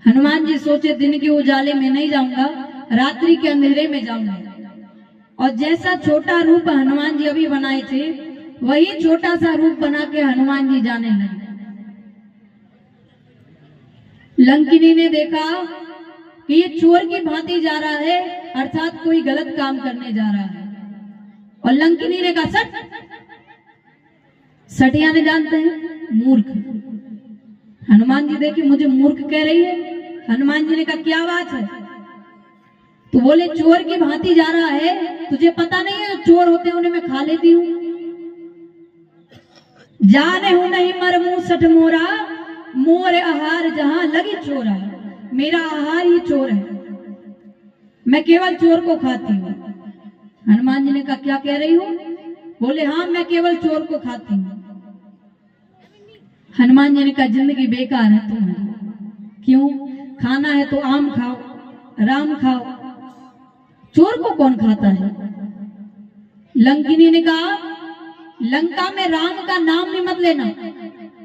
हनुमान जी सोचे दिन के उजाले में नहीं जाऊंगा, रात्रि के अंधेरे में जाऊंगा। और जैसा छोटा रूप हनुमान जी अभी बनाए थे, वही छोटा सा रूप बना के हनुमान जी जाने लगे। लंकिनी ने देखा कि ये चोर की भांति जा रहा है, अर्थात कोई गलत काम करने जा रहा है। और लंकिनी ने कहा सट। सटिया ने जानते हैं मूर्ख। हनुमान जी देखे मुझे मूर्ख कह रही है। हनुमान जी ने कहा क्या बात है? तो बोले चोर की भांति जा रहा है, तुझे पता नहीं है चोर होते उन्हें मैं खा लेती हूँ। जाने हूं नहीं मर मुंह सठ मोरा, मोर आहार जहां लगी चोरा। मेरा आहार ही चोर है, मैं केवल चोर को खाती हूँ। हनुमान जी ने कहा क्या कह रही हो? बोले हाँ मैं केवल चोर को खाती हूँ। हनुमान जी ने कहा जिंदगी बेकार है तुम्हारी। क्यों? खाना है तो आम खाओ, राम खाओ। चोर को कौन खाता है? लंकिनी ने कहा लंका में राम का नाम भी मत लेना,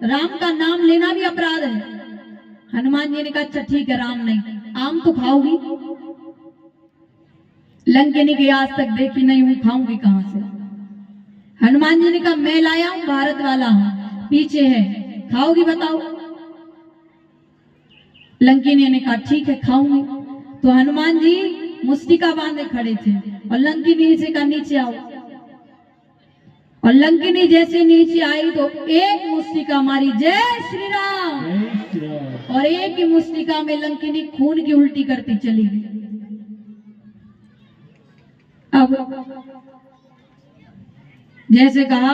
राम का नाम लेना भी अपराध है। हनुमान जी ने कहा अच्छा ठीक है राम नहीं, आम तो खाओगी? लंकिनी की आज तक देखी नहीं हूं, खाऊंगी कहां से? हनुमान जी ने कहा मैं लाया हूं, भारत वाला हूं, पीछे है, खाओगी बताओ? लंकिनी ने कहा ठीक है खाऊंगी। तो हनुमान जी मुस्टिका बांधे खड़े थे और लंकिनी से कहा नीचे आओ। और लंकिनी जैसे नीचे आई तो एक मुस्टिका मारी, जय श्री राम, और एक ही मुस्टिका में लंकिनी खून की उल्टी करती चली गई। अब जैसे कहा,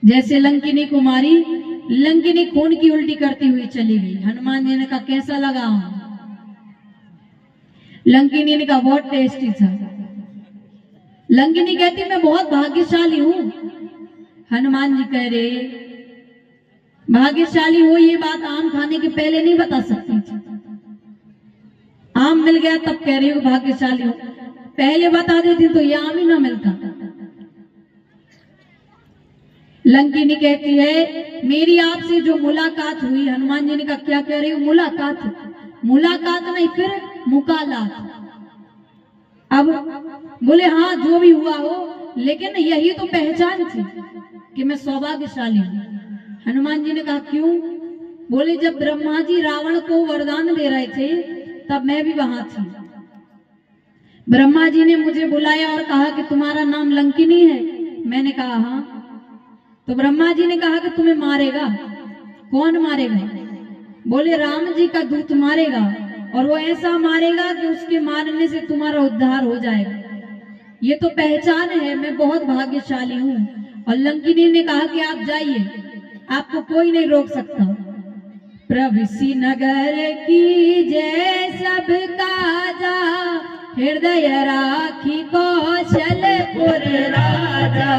जैसे लंकिनी को मारी, लंकिनी खून की उल्टी करती हुई चली गई। हनुमान जी ने कहा कैसा लगा? लंकिनी ने कहा बहुत टेस्टी था। लंकिनी कहती मैं बहुत भाग्यशाली हूं। हनुमान जी कह रहे भाग्यशाली हो ये बात आम खाने के पहले नहीं बता सकती थी, आम मिल गया तब कह रही हो भाग्यशाली हो, पहले बता देती तो ये आम ही ना मिलता। लंकिनी कहती है मेरी आपसे जो मुलाकात हुई। हनुमान जी ने कहा क्या कह रही हो? मुलाकात? मुलाकात नहीं फिर मुकालात। अब बोले हाँ जो भी हुआ हो, लेकिन यही तो पहचान थी कि मैं सौभाग्यशाली हूं। हनुमान जी ने कहा क्यों? बोले जब ब्रह्मा जी रावण को वरदान दे रहे थे तब मैं भी वहां थी। ब्रह्मा जी ने मुझे बुलाया और कहा कि तुम्हारा नाम लंकिनी है। मैंने कहा हाँ। तो ब्रह्मा जी ने कहा कि तुम्हें मारेगा। कौन मारेगा? बोले राम जी का दूत मारेगा, और वो ऐसा मारेगा कि उसके मारने से तुम्हारा उद्धार हो जाएगा। ये तो पहचान है, मैं बहुत भाग्यशाली हूँ। और लंकिनी ने कहा कि आप जाइए, आपको कोई नहीं रोक सकता। प्रविसी नगर की जय सबका जा, हृदय राखी कौशलपुर राजा।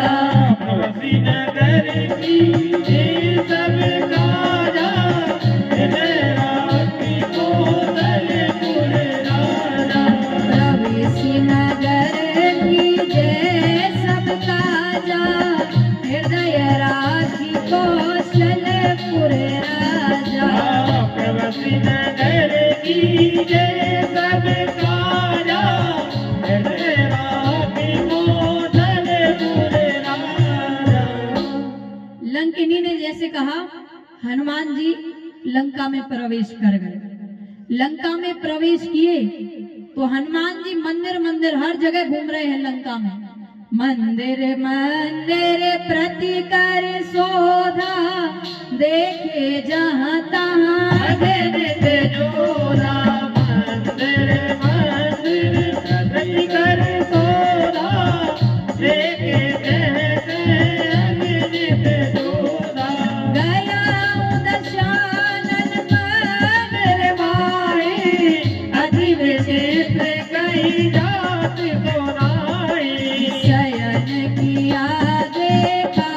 प्रविसी नगर की जय सबका जा, हृदय राखी कौशलपुर राजा। प्रविसी नगर की जय सबका जा, हृदय राखी कौशलपुर राजा। प्रविसी नगर की जय सबका जा, हृदय राखी कौशलपुर राजा। लंकिनी ने जैसे कहा, हनुमान जी लंका में प्रवेश कर गए। लंका में प्रवेश किए तो हनुमान जी मंदिर मंदिर हर जगह घूम रहे हैं लंका में। मंदिर मंदिर प्रति कर शोधा, देखे जहां तहां नित जोधा। मंदिर मंदिर प्रति कर शोधा, देखे नित जोधा। गया दशानन मंदिर माहे, अधिविचित्र कई जात गोराई। शयन किया देखा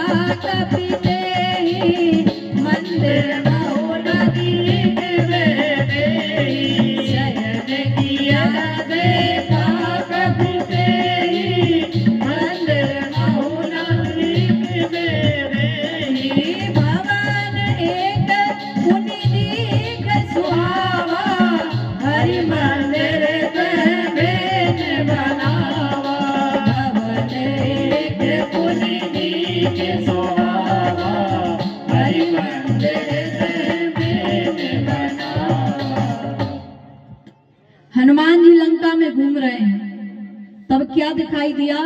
कपि तेहि, मंदिर बहु नदीक बेदेहि। शयन किया देखा कपि तेहि, मंदिर बहु नदीक बेदेहि। भवन एक पुनि दीख सुहावा, हरि मंदिर तह बेन बनावा। भवन एक पुनि दीख सुहावा, हरि मंदिर तह बेन बनावा। हनुमान जी लंका में घूम रहे हैं, तब क्या दिखाई दिया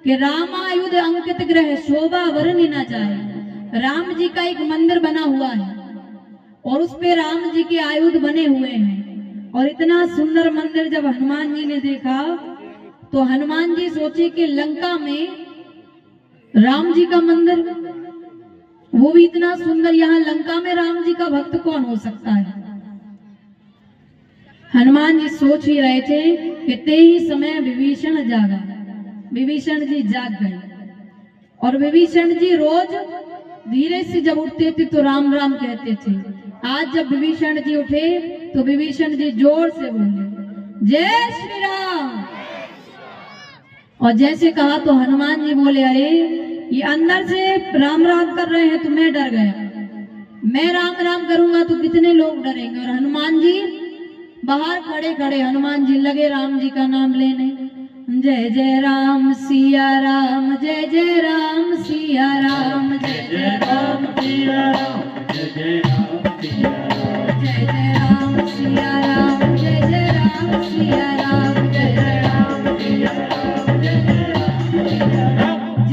कि रामायुध अंकित ग्रह शोभा वर्णि न जाए। राम जी का एक मंदिर बना हुआ है और उस पे राम जी के आयुध बने हुए हैं। और इतना सुंदर मंदिर जब हनुमान जी ने देखा तो हनुमान जी सोचे कि लंका में राम जी का मंदिर, वो भी इतना सुंदर, यहाँ लंका में राम जी का भक्त कौन हो सकता है? हनुमान जी सोच ही रहे थे कि ते ही समय विभीषण जागा। विभीषण जी जाग गए और विभीषण जी रोज धीरे से जब उठते थे तो राम राम कहते थे। आज जब विभीषण जी उठे तो विभीषण जी जोर से बोले, जय श्री राम। और जैसे कहा तो हनुमान जी बोले, अरे ये अंदर से राम राम कर रहे हैं तो मैं डर गया, मैं राम राम करूंगा तो कितने लोग डरेंगे। और हनुमान जी बाहर खड़े खड़े हनुमान जी लगे राम जी का नाम लेने, जय जय राम सिया राम, जय जय राम सिया राम, जय जय राम सिया राम, जय जय राम सिया राम, जय जय राम सिया राम, जय जय राम सिया राम, जय जय राम सिया राम, जय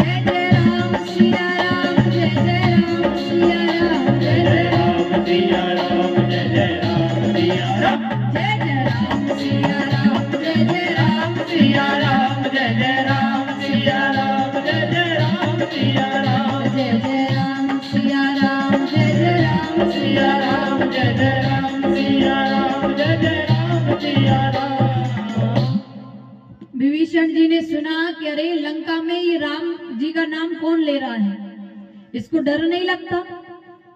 जय राम सिया राम, जय जय राम सिया राम, जय जय राम सिया राम, जय जय राम सिया राम, जय जय राम सिया राम, जय जय राम सिया राम, जय जय राम सिया राम, जय जय राम सिया राम, जय जय राम सिया राम, जय जय राम सिया राम, जय जय राम सिया राम, जय जय राम सिया राम। विभीषण जी ने सुना कि अरे लंका में ये राम जी का नाम कौन ले रहा है, इसको डर नहीं लगता,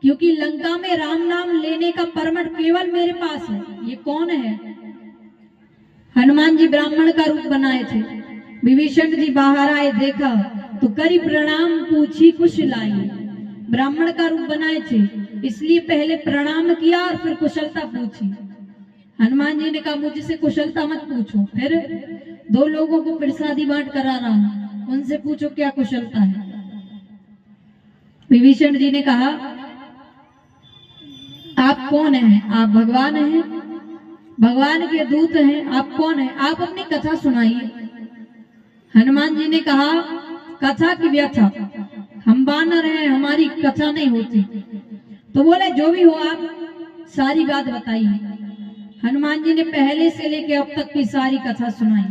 क्योंकि लंका में राम नाम लेने का परमिट केवल मेरे पास है। ये कौन है? हनुमान जी ब्राह्मण का रूप बनाए थे। विभीषण जी बाहर आए, देखा तो करी प्रणाम पूछी कुछ लाई। ब्राह्मण का रूप बनाए थे इसलिए पहले प्रणाम किया और फिर कुशलता पूछी। हनुमान जी ने कहा मुझसे कुशलता मत पूछो, फिर दो लोगों को प्रसादी बांट करा रहा हूं, उनसे पूछो क्या कुशलता है। विभीषण जी ने कहा आप कौन हैं? आप भगवान हैं, भगवान के दूत हैं। आप कौन हैं? आप अपनी कथा सुनाइए। हनुमान जी ने कहा कथा की व्यथा, हम बानर हैं, हमारी कथा नहीं होती। तो बोले जो भी हो आप सारी बात बताइए। हनुमान जी ने पहले से लेकर अब तक की सारी कथा सुनाई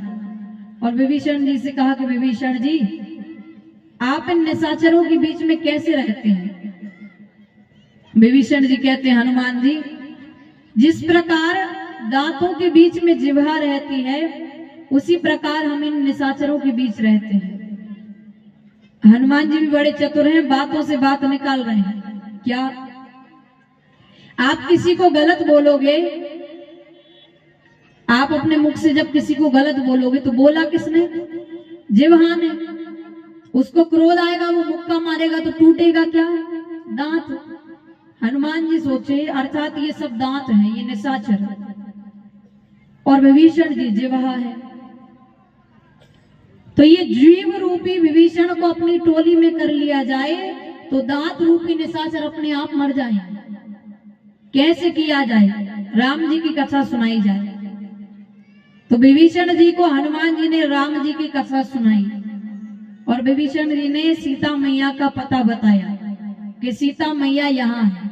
और विभीषण जी से कहा कि विभीषण जी आप इन निशाचरों के बीच में कैसे रहते हैं? विभीषण जी कहते हैं हनुमान जी जिस प्रकार दांतों के बीच में जिह्वा रहती है उसी प्रकार हम इन निशाचरों के बीच रहते हैं। हनुमान जी भी बड़े चतुर हैं, बातों से बात निकाल रहे हैं। क्या आप किसी को गलत बोलोगे, आप अपने मुख से जब किसी को गलत बोलोगे तो बोला किसने? जिह्वा ने। उसको क्रोध आएगा, वो मुक्का मारेगा तो टूटेगा क्या? दांत। हनुमान जी सोचे अर्थात ये सब दांत हैं, ये निशाचर और विभीषण जी जिह्वा है। तो ये जीव रूपी विभीषण को अपनी टोली में कर लिया जाए तो दांत रूपी निशाचर अपने आप मर जाए। कैसे किया जाए? राम जी की कथा सुनाई जाए। तो विभीषण जी को हनुमान जी ने राम जी की कथा सुनाई और विभीषण जी ने सीता मैया का पता बताया कि सीता मैया यहाँ है।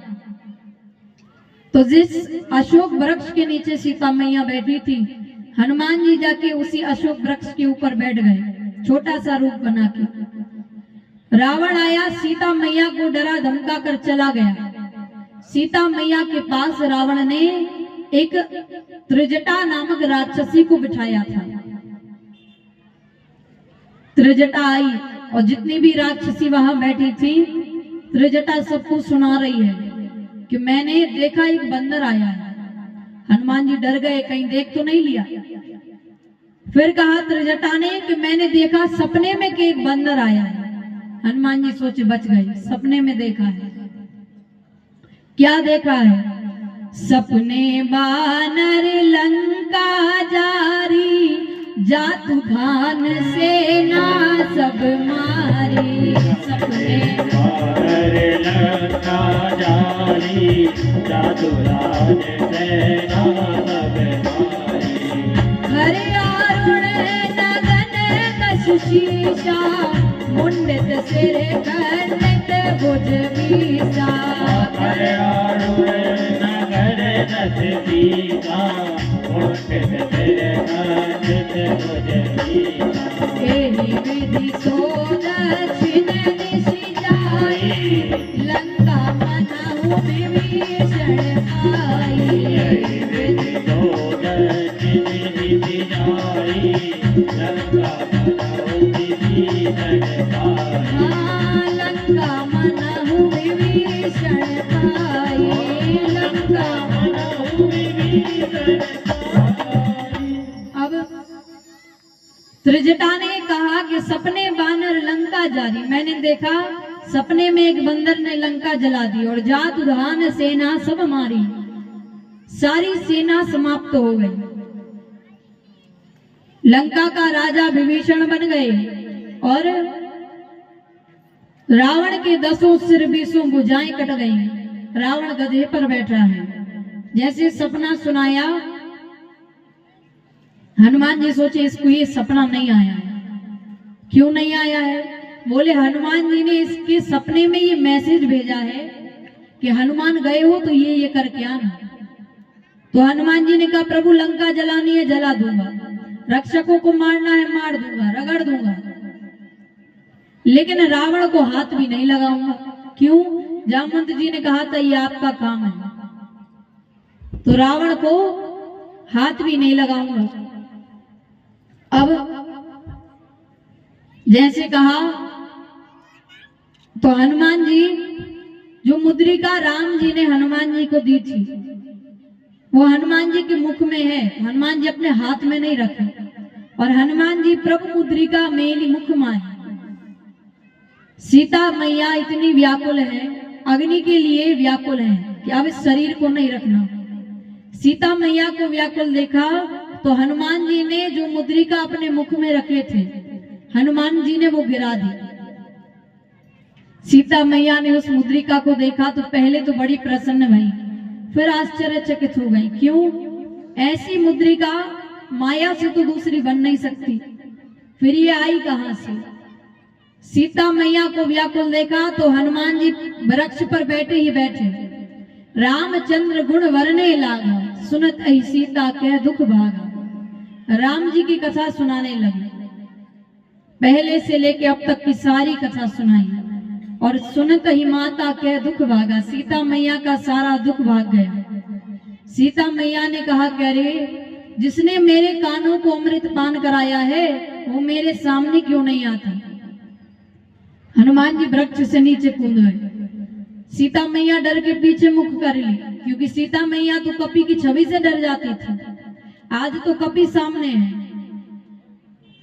तो जिस अशोक वृक्ष के नीचे सीता मैया बैठी थी, हनुमान जी जाके उसी अशोक वृक्ष के ऊपर बैठ गए, छोटा सा रूप बना के। रावण आया, सीता मैया को डरा धमका कर चला गया। सीता मैया के पास रावण ने एक त्रिजटा नामक राक्षसी को बिठाया था। त्रिजटा आई और जितनी भी राक्षसी वहां बैठी थी, त्रिजटा सबको सुना रही है कि मैंने देखा एक बंदर आया है। हनुमान जी डर गए, कहीं देख तो नहीं लिया। फिर कहा त्रिजटा ने कि मैंने देखा सपने में कि एक बंदर आया है। हनुमान जी सोचे बच गए, सपने में देखा है। क्या देखा है? सपने बानर लंका जारी, जा तूफान सेना सब मारी। सपने बानर लंका जारी, जा तूफान सेना सब मारी। हरे अरुण नगन कश शीशा, मुंडित सिर खंडित भुज बीसा। हरे अरुण नगर दस बीसा, मुंडित सिर खंडित भुज बीसा। एहि विधि सो दक्षिण दिशि जाई, लंका मनहु विभीषण आई। एहि विधि सो दक्षिण दिशि जाई, लंका मनहु विभीषण आई। लंका मनहु विभीषण आई, लंका मनहु विभीषण आई। त्रिजटा ने कहा कि सपने बानर लंका जारी। मैंने देखा सपने में एक बंदर ने लंका जला दी और जात उधान सेना सब मारी, सारी सेना समाप्त हो गई। लंका का राजा विभीषण बन गए और रावण के 10 सिर 20 भुजाएं कट गई। रावण गधे पर बैठा है। जैसे सपना सुनाया, हनुमान जी सोचे इसको ये सपना नहीं आया है। क्यों नहीं आया है? बोले हनुमान जी ने इसके सपने में ये मैसेज भेजा है कि हनुमान गए हो तो ये करके आना। तो हनुमान जी ने कहा प्रभु लंका जलानी है जला दूंगा, रक्षकों को मारना है मार दूंगा, रगड़ दूंगा, लेकिन रावण को हाथ भी नहीं लगाऊंगा। क्यों? जामवंत जी ने कहा था ये आपका काम है, तो रावण को हाथ भी नहीं लगाऊंगा। अब जैसे कहा तो हनुमान जी जो मुद्रिका राम जी ने हनुमान जी को दी थी वो हनुमान जी के मुख में है, हनुमान जी अपने हाथ में नहीं रखे। और हनुमान जी प्रभु मुद्रिका मेरी मुख माए। सीता मैया इतनी व्याकुल है, अग्नि के लिए व्याकुल है कि अब इस शरीर को नहीं रखना। सीता मैया को व्याकुल देखा तो हनुमान जी ने जो मुद्रिका अपने मुख में रखे थे हनुमान जी ने वो गिरा दी। सीता मैया ने उस मुद्रिका को देखा तो पहले तो बड़ी प्रसन्न भई, फिर आश्चर्यचकित हो गई। क्यों? ऐसी मुद्रिका माया से तो दूसरी बन नहीं सकती, फिर ये आई कहां से? सीता मैया को व्याकुल देखा तो हनुमान जी वृक्ष पर बैठे ही बैठे, रामचंद्र गुण वर्णे लागा, सुनत अहि सीता कह दुख भागा। राम जी की कथा सुनाने लगे, पहले से लेके अब तक की सारी कथा सुनाई और सुनत ही माता कह दुख भागा। सीता मैया का सारा दुख भाग गया। सीता मैया ने कहा कि अरे जिसने मेरे कानों को अमृत पान कराया है वो मेरे सामने क्यों नहीं आता? हनुमान जी वृक्ष से नीचे कूद गए। सीता मैया डर के पीछे मुख कर ली, क्योंकि सीता मैया तो कपि की छवि से डर जाती थी, आज तो कपि सामने है।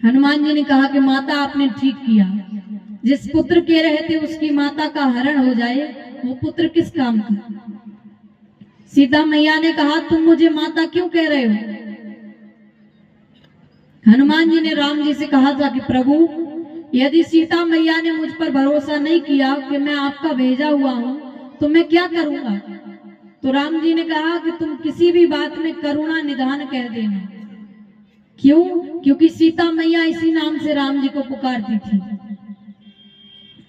हनुमान जी ने कहा कि माता आपने ठीक किया, जिस पुत्र के रहते उसकी माता का हरण हो जाए वो पुत्र किस काम का? सीता मैया ने कहा तुम मुझे माता क्यों कह रहे हो? हनुमान जी ने राम जी से कहा था कि प्रभु यदि सीता मैया ने मुझ पर भरोसा नहीं किया कि मैं आपका भेजा हुआ हूं तो मैं क्या करूंगा? तो राम जी ने कहा कि तुम किसी भी बात में करुणा निधान कह देना। क्यों? क्योंकि सीता मैया इसी नाम से राम जी को पुकारती थी।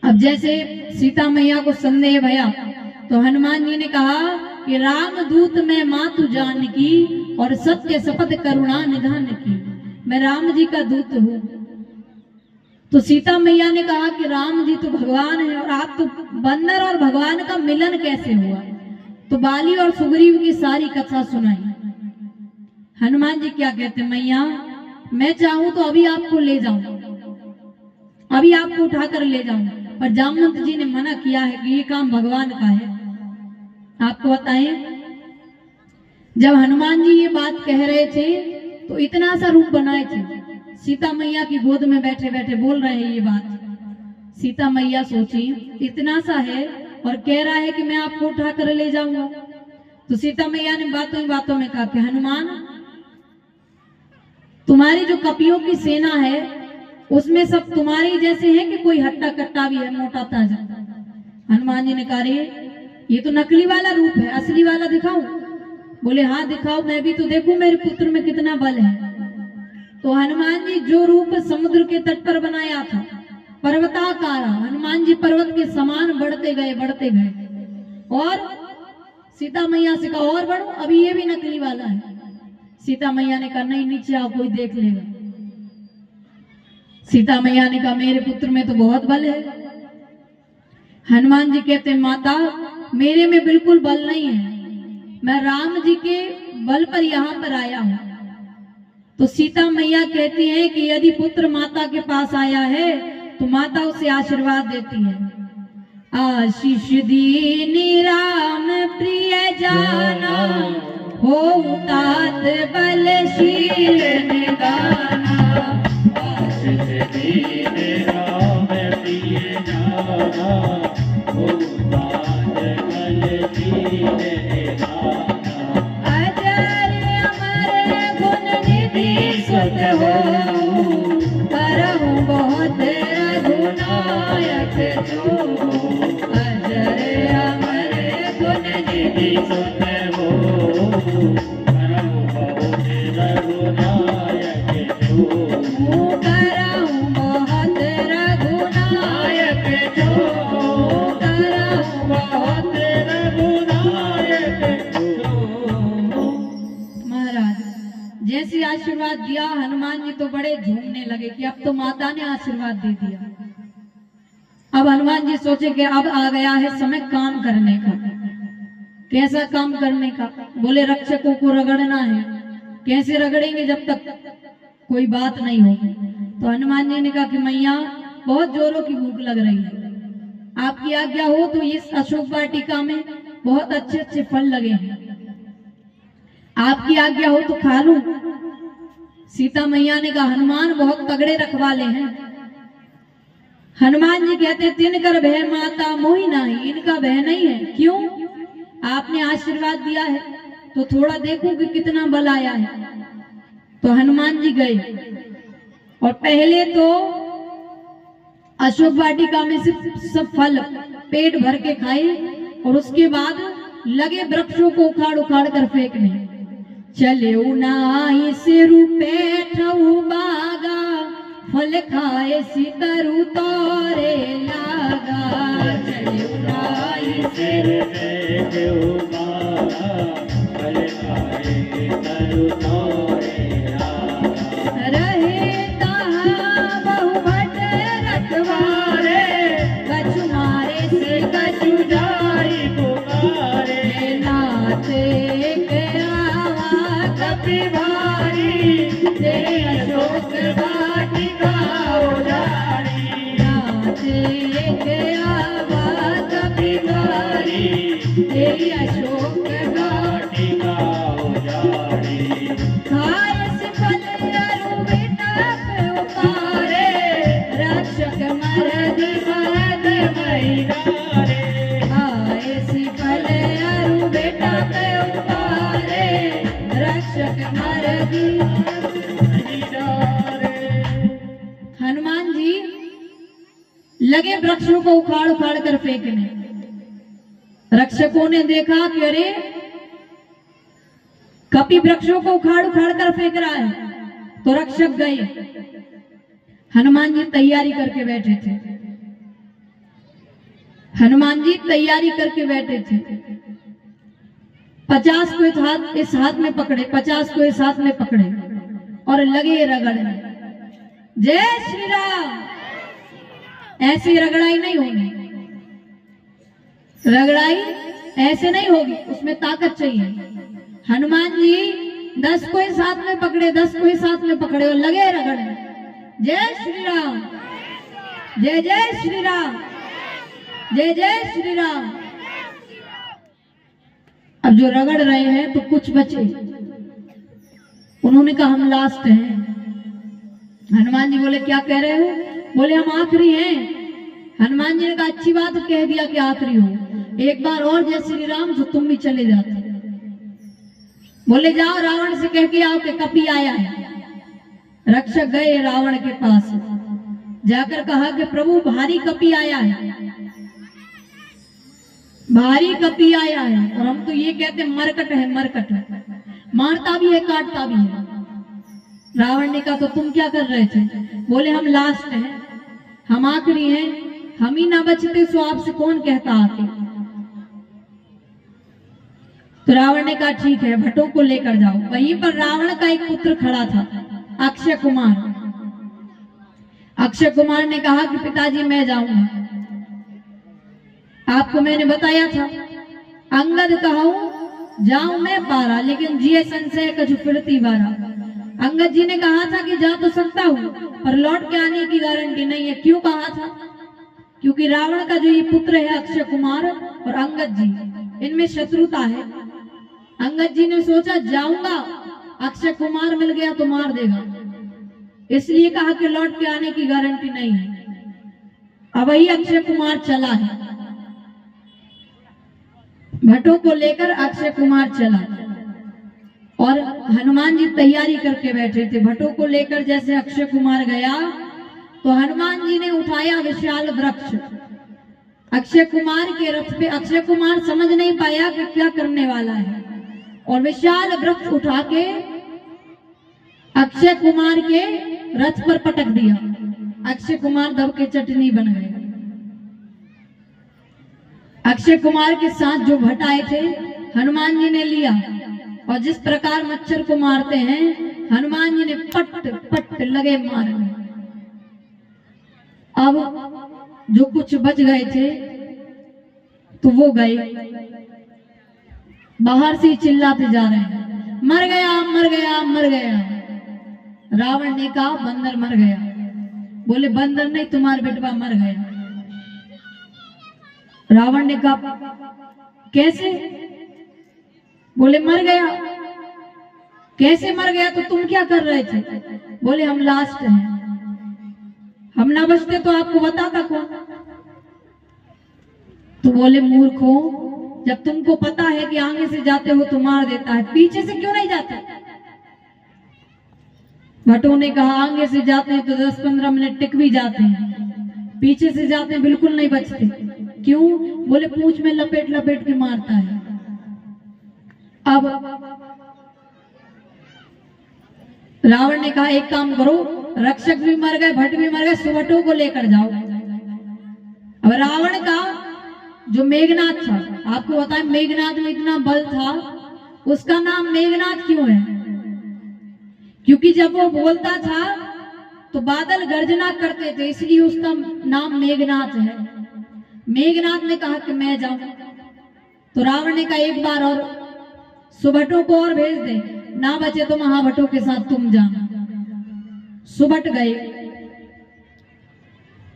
अब जैसे सीता मैया को संदेह भया तो हनुमान जी ने कहा कि राम दूत में मातु जानकी और सत्य शपथ करुणा निधान की, मैं राम जी का दूत हूं। तो सीता मैया ने कहा कि राम जी तो भगवान है और आप तो बंदर, और भगवान का मिलन कैसे हुआ? तो बाली और सुग्रीव की सारी कथा सुनाई। हनुमान जी क्या कहते, मैया मैं चाहूं तो अभी आपको ले जाऊं, अभी आपको उठाकर ले जाऊं, पर जामवंत जी ने मना किया है कि ये काम भगवान का है। आपको बताएं, जब हनुमान जी ये बात कह रहे थे तो इतना सा रूप बनाए थे, सीता मैया की गोद में बैठे बैठे बोल रहे हैं ये बात। सीता मैया सोची इतना सा है और कह रहा है कि मैं आपको उठा कर ले जाऊंगा। तो सीता मैया ने बातों ही बातों में कहा कि हनुमान तुम्हारी जो कपियों की सेना है उसमें सब तुम्हारे जैसे हैं कि कोई हट्टा कट्टा भी है, मोटा ताजा? हनुमान जी ने कहा ये तो नकली वाला रूप है, असली वाला दिखाऊं? बोले हाँ दिखाओ, मैं भी तो देखूं मेरे पुत्र में कितना बल है। तो हनुमान जी जो रूप समुद्र के तट पर बनाया था पर्वताकार, हनुमान जी पर्वत के समान बढ़ते गए और सीता मैया से कहा और बढ़ो, अभी ये भी नकली वाला है। सीता मैया ने कहा नहीं नीचे आओ, कोई देख लेगा। सीता मैया ने कहा मेरे पुत्र में तो बहुत बल है। हनुमान जी कहते माता मेरे में बिल्कुल बल नहीं है, मैं राम जी के बल पर यहाँ पर आया हूं। तो सीता मैया कहती है कि यदि पुत्र माता के पास आया है तो माता उसे आशीर्वाद देती है, आशीष दीनी राम प्रिय जाना, हो तात बलशील निदाना। जैसे आशीर्वाद दिया, हनुमान जी तो बड़े झूमने लगे कि अब तो माता ने आशीर्वाद दे दिया। अब हनुमान जी सोचे कि अब आ गया है समय काम करने का। कैसा काम करने का? बोले रक्षकों को रगड़ना है। कैसे रगड़ेंगे जब तक कोई बात नहीं होगी? तो हनुमान जी ने कहा कि मैया बहुत जोरों की भूख लग रही है, आपकी आज्ञा हो तो इस अशोक वाटिका में बहुत अच्छे अच्छे फल लगे हैं, आपकी आज्ञा हो तो खा लूं। सीता मैया ने कहा हनुमान बहुत तगड़े रखवाले हैं। हनुमान जी कहते तिनकर भय माता मोहि नाही, इनका भय नहीं है। क्यों? आपने आशीर्वाद दिया है तो थोड़ा देखो कि कितना बल आया है। तो हनुमान जी गए और पहले तो अशोक वाटिका में सिर्फ सब फल पेट भर के खाए और उसके बाद लगे वृक्षों को उखाड़ उखाड़ कर फेंकने। चले उनाई सिरु पेठऊ बागा, फल खाए सितरु तोरे लागा। चले उनाई सिर पेठऊ बागा, फल खाए सितरु तोरे लागा। रहे तहाँ बहु भट रखवारे, कछु मारे से कछु जाई पुकारे, नाथ कपि भारी, तेरे अशोक वाटिका उजाड़ी। नाथ कपि भारी, तेरी अशोक वाटिका उजाड़ी। खाए से फल अरु बिटप उतारे, रक्षक मरदि मरद मैदारे, खाए से फल अरु बिटप उतारे, रक्षक मरदि। हनुमान जी लगे वृक्षों को उखाड़ उखाड़ कर फेंकने। रक्षकों ने देखा कि अरे कपि वृक्षों को उखाड़ उखाड़ कर फेंक रहा है, तो रक्षक गए। हनुमान जी तैयारी करके बैठे थे। हनुमान जी तैयारी करके बैठे थे। 50 को इस हाथ में पकड़े, 50 को इस हाथ में पकड़े और लगे रगड़ने। जय श्री राम। ऐसी रगड़ाई नहीं होगी, रगड़ाई ऐसे नहीं होगी, उसमें ताकत चाहिए। हनुमान जी 10 को इस हाथ में पकड़े, 10 को इस हाथ में पकड़े और लगे रगड़ने। जय श्री राम, जय जय श्री राम, जय जय श्री राम। अब जो रगड़ रहे हैं तो कुछ बचे, उन्होंने कहा हम लास्ट हैं। हनुमान जी बोले क्या कह रहे हो? बोले हम आखिरी हैं। हनुमान जी ने कहा अच्छी बात कह दिया कि आखिरी हो, एक बार और जय श्री राम तो तुम भी चले जाते। बोले जाओ रावण से कह के आओ कि कपि आया है। रक्षक गए रावण के पास, जाकर कहा कि प्रभु भारी कपि आया है, भारी कपि आया है। और हम तो ये कहते मरकट है, मरकट है, मारता भी है काटता भी है। रावण ने कहा तो तुम क्या कर रहे थे? बोले हम लास्ट हैं, हम आखिरी हैं, हम ही ना बचते सो आपसे कौन कहता आके। तो रावण ने कहा ठीक है, भट्टों को लेकर जाओ। वहीं पर रावण का एक पुत्र खड़ा था, अक्षय कुमार। अक्षय कुमार ने कहा कि पिताजी मैं जाऊंगा, आपको मैंने बताया था अंगद कहूं जाऊं मैं पारा, लेकिन जिये संशय कछु फिरती बारा। अंगद जी ने कहा था कि जा तो सकता हूं पर लौट के आने की गारंटी नहीं है। क्यों कहा था? क्योंकि रावण का जो ये पुत्र है अक्षय कुमार और अंगद जी, इनमें शत्रुता है। अंगद जी ने सोचा जाऊंगा, अक्षय कुमार मिल गया तो मार देगा, इसलिए कहा कि लौट के आने की गारंटी नहीं है। अब वही अक्षय कुमार चला है, भट्टों को लेकर अक्षय कुमार चला और हनुमान जी तैयारी करके बैठे थे। भट्टों को लेकर जैसे अक्षय कुमार गया तो हनुमान जी ने उठाया विशाल वृक्ष अक्षय कुमार के रथ पे। अक्षय कुमार समझ नहीं पाया कि क्या करने वाला है और विशाल वृक्ष उठा के अक्षय कुमार के रथ पर पटक दिया। अक्षय कुमार दब के चटनी बन गए। अक्षय कुमार के साथ जो भट्ट आए थे हनुमान जी ने लिया और जिस प्रकार मच्छर को मारते हैं हनुमान जी ने पट पट लगे मारने। अब जो कुछ बच गए थे तो वो गए, बाहर से चिल्लाते जा रहे हैं, मर गया मर गया मर गया। रावण ने कहा बंदर मर गया। बोले बंदर नहीं, तुम्हारा बेटवा मर गया। रावण ने कहा कैसे? बोले मर गया। कैसे मर गया? तो तुम क्या कर रहे थे? बोले हम लास्ट हैं, हम ना बचते तो आपको बताता कौन। तो बोले मूर्खों, जब तुमको पता है कि आगे से जाते हो तो मार देता है, पीछे से क्यों नहीं जाते? भट्टों ने कहा आगे से जाते हैं तो 10-15 मिनट टिक भी जाते हैं, पीछे से जाते हैं बिल्कुल नहीं बचते। क्यों? बोले पूंछ में लपेट लपेट के मारता है। अब रावण ने कहा एक काम करो, रक्षक भी मर गए, भट्ट भी मर गए, सुभटों को लेकर जाओ। अब रावण का जो मेघनाथ था, आपको बताएं मेघनाथ में इतना बल था, उसका नाम मेघनाथ क्यों है? क्योंकि जब वो बोलता था तो बादल गर्जना करते थे, इसलिए उसका नाम मेघनाथ है। मेघनाथ ने कहा कि मैं जाऊं, तो रावण ने कहा एक बार और सुभटों को और भेज दे, ना बचे तो महाभट्टों के साथ तुम जाना। सुभट गए।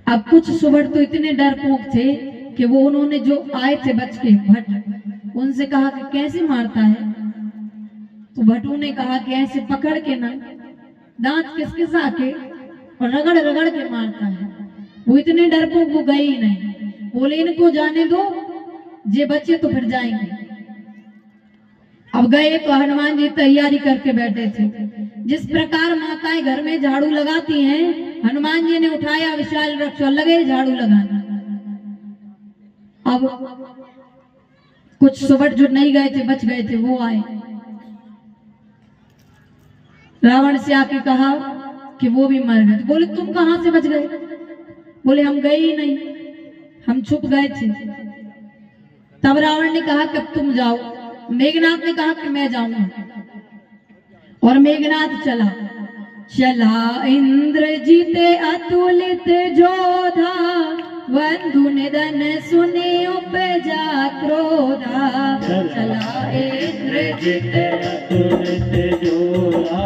अब कुछ सुभट तो इतने डरपोक थे कि वो उन्होंने जो आए थे बच के भट्ट, उनसे कहा कि कैसे मारता है? तो भट्टों ने कहा कि ऐसे पकड़ के ना, दांत किसकिसा के और रगड़ रगड़ के मारता है। वो इतने डरपोक वो गए ही नहीं। बोले इनको जाने दो, जे बचे तो फिर जाएंगे। अब गए तो हनुमान जी तैयारी करके बैठे थे। जिस प्रकार माताएं घर में झाड़ू लगाती हैं, हनुमान जी ने उठाया विशाल वृक्ष और लगे झाड़ू लगाना। अब कुछ सुबट जो नहीं गए थे, बच गए थे, वो आए। रावण से आके कहा कि वो भी मर गए। बोले तुम कहां से बच गए? बोले हम गए ही नहीं, हम छुप गए थे। तब रावण ने कहा कि अब तुम जाओ। मेघनाथ ने कहा कि मैं जाऊंगा, और मेघनाथ चला। चला इंद्रजीत अतुलित जोधा, बंधु निधन सुने उपजा क्रोधा। चला इंद्रजीत अतुलित जोधा,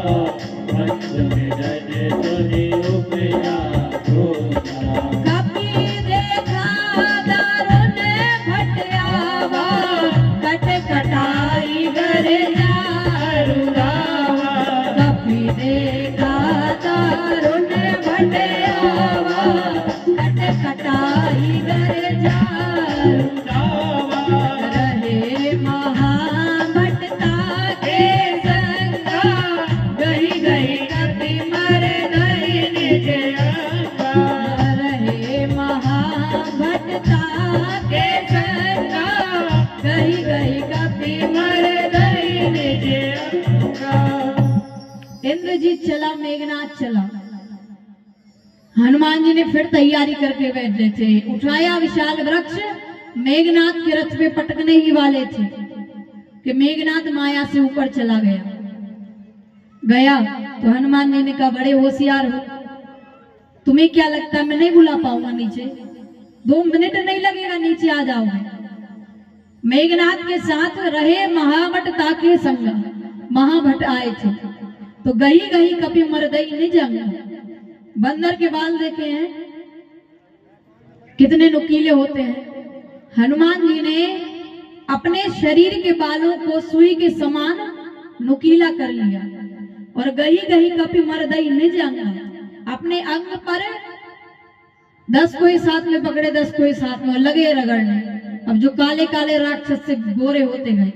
बंधु निधन सुने उपजा क्रोधा। कपि देखा दारुण भट आवा, कट कटाई गर जारु गावा। कपि देखा दारुण भट आवा, कट कटाई गर जारु गावा। रहे महाभटता के संगा, गही गही कपि मर गई निज अंगा। रहे महाभटता के संगा, गही गही कपि मर गई निज अंगा। इंद्रजीत चला, मेघनाथ चला। हनुमान जी ने फिर तैयारी करके बैठे थे। उठाया विशाल वृक्ष, मेघनाथ के रथ पे पटकने ही वाले थे कि मेघनाथ माया से ऊपर चला गया। तो हनुमान जी ने कहा बड़े होशियार हो, तुम्हें क्या लगता है मैं नहीं बुला पाऊंगा नीचे? 2 मिनट नहीं लगेगा, नीचे आ जाओगे। मेघनाथ के साथ रहे महाभटता के संग, महाभट आए थे। तो गही गही कपि मर गई निज अंगा। बंदर के बाल देखे हैं कितने नुकीले होते हैं। हनुमान जी ने अपने शरीर के बालों को सुई के समान नुकीला कर लिया, और गही गही कपि मर गई निज अंगा। अपने अंग पर 10 कोई साथ में पकड़े, 10 कोई साथ में, लगे रगड़ने। अब जो काले काले राक्षस से गोरे होते गए,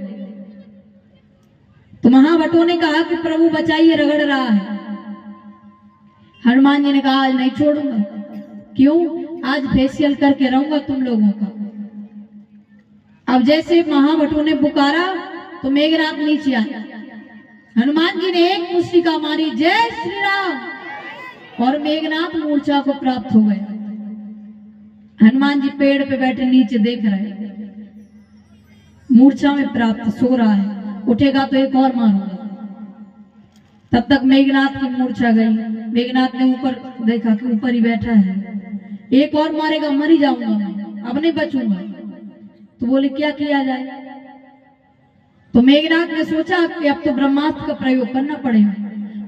तो महाभटों ने कहा कि प्रभु बचाइए, रगड़ रहा है। हनुमान जी ने कहा आज नहीं छोड़ूंगा। क्यों? आज फेशियल करके रहूंगा तुम लोगों का। अब जैसे महाभटों ने पुकारा तो मेघनाथ नीचे आया। हनुमान जी ने एक मुस्टिका मारी, जय श्री राम, और मेघनाथ मूर्छा को प्राप्त हो गए। हनुमान जी पेड़ पे बैठे नीचे देख रहे, मूर्छा में प्राप्त, सो रहा है। उठेगा तो एक और मारूंगा। तब तक मेघनाथ की मूर्छा गई। मेघनाथ ने ऊपर देखा कि ऊपर ही बैठा है, एक और मारेगा मर ही जाऊंगा मैं, अब नहीं बचूंगा। तो बोले क्या किया जाए। तो मेघनाथ ने सोचा कि अब तो ब्रह्मास्त्र का प्रयोग करना पड़ेगा।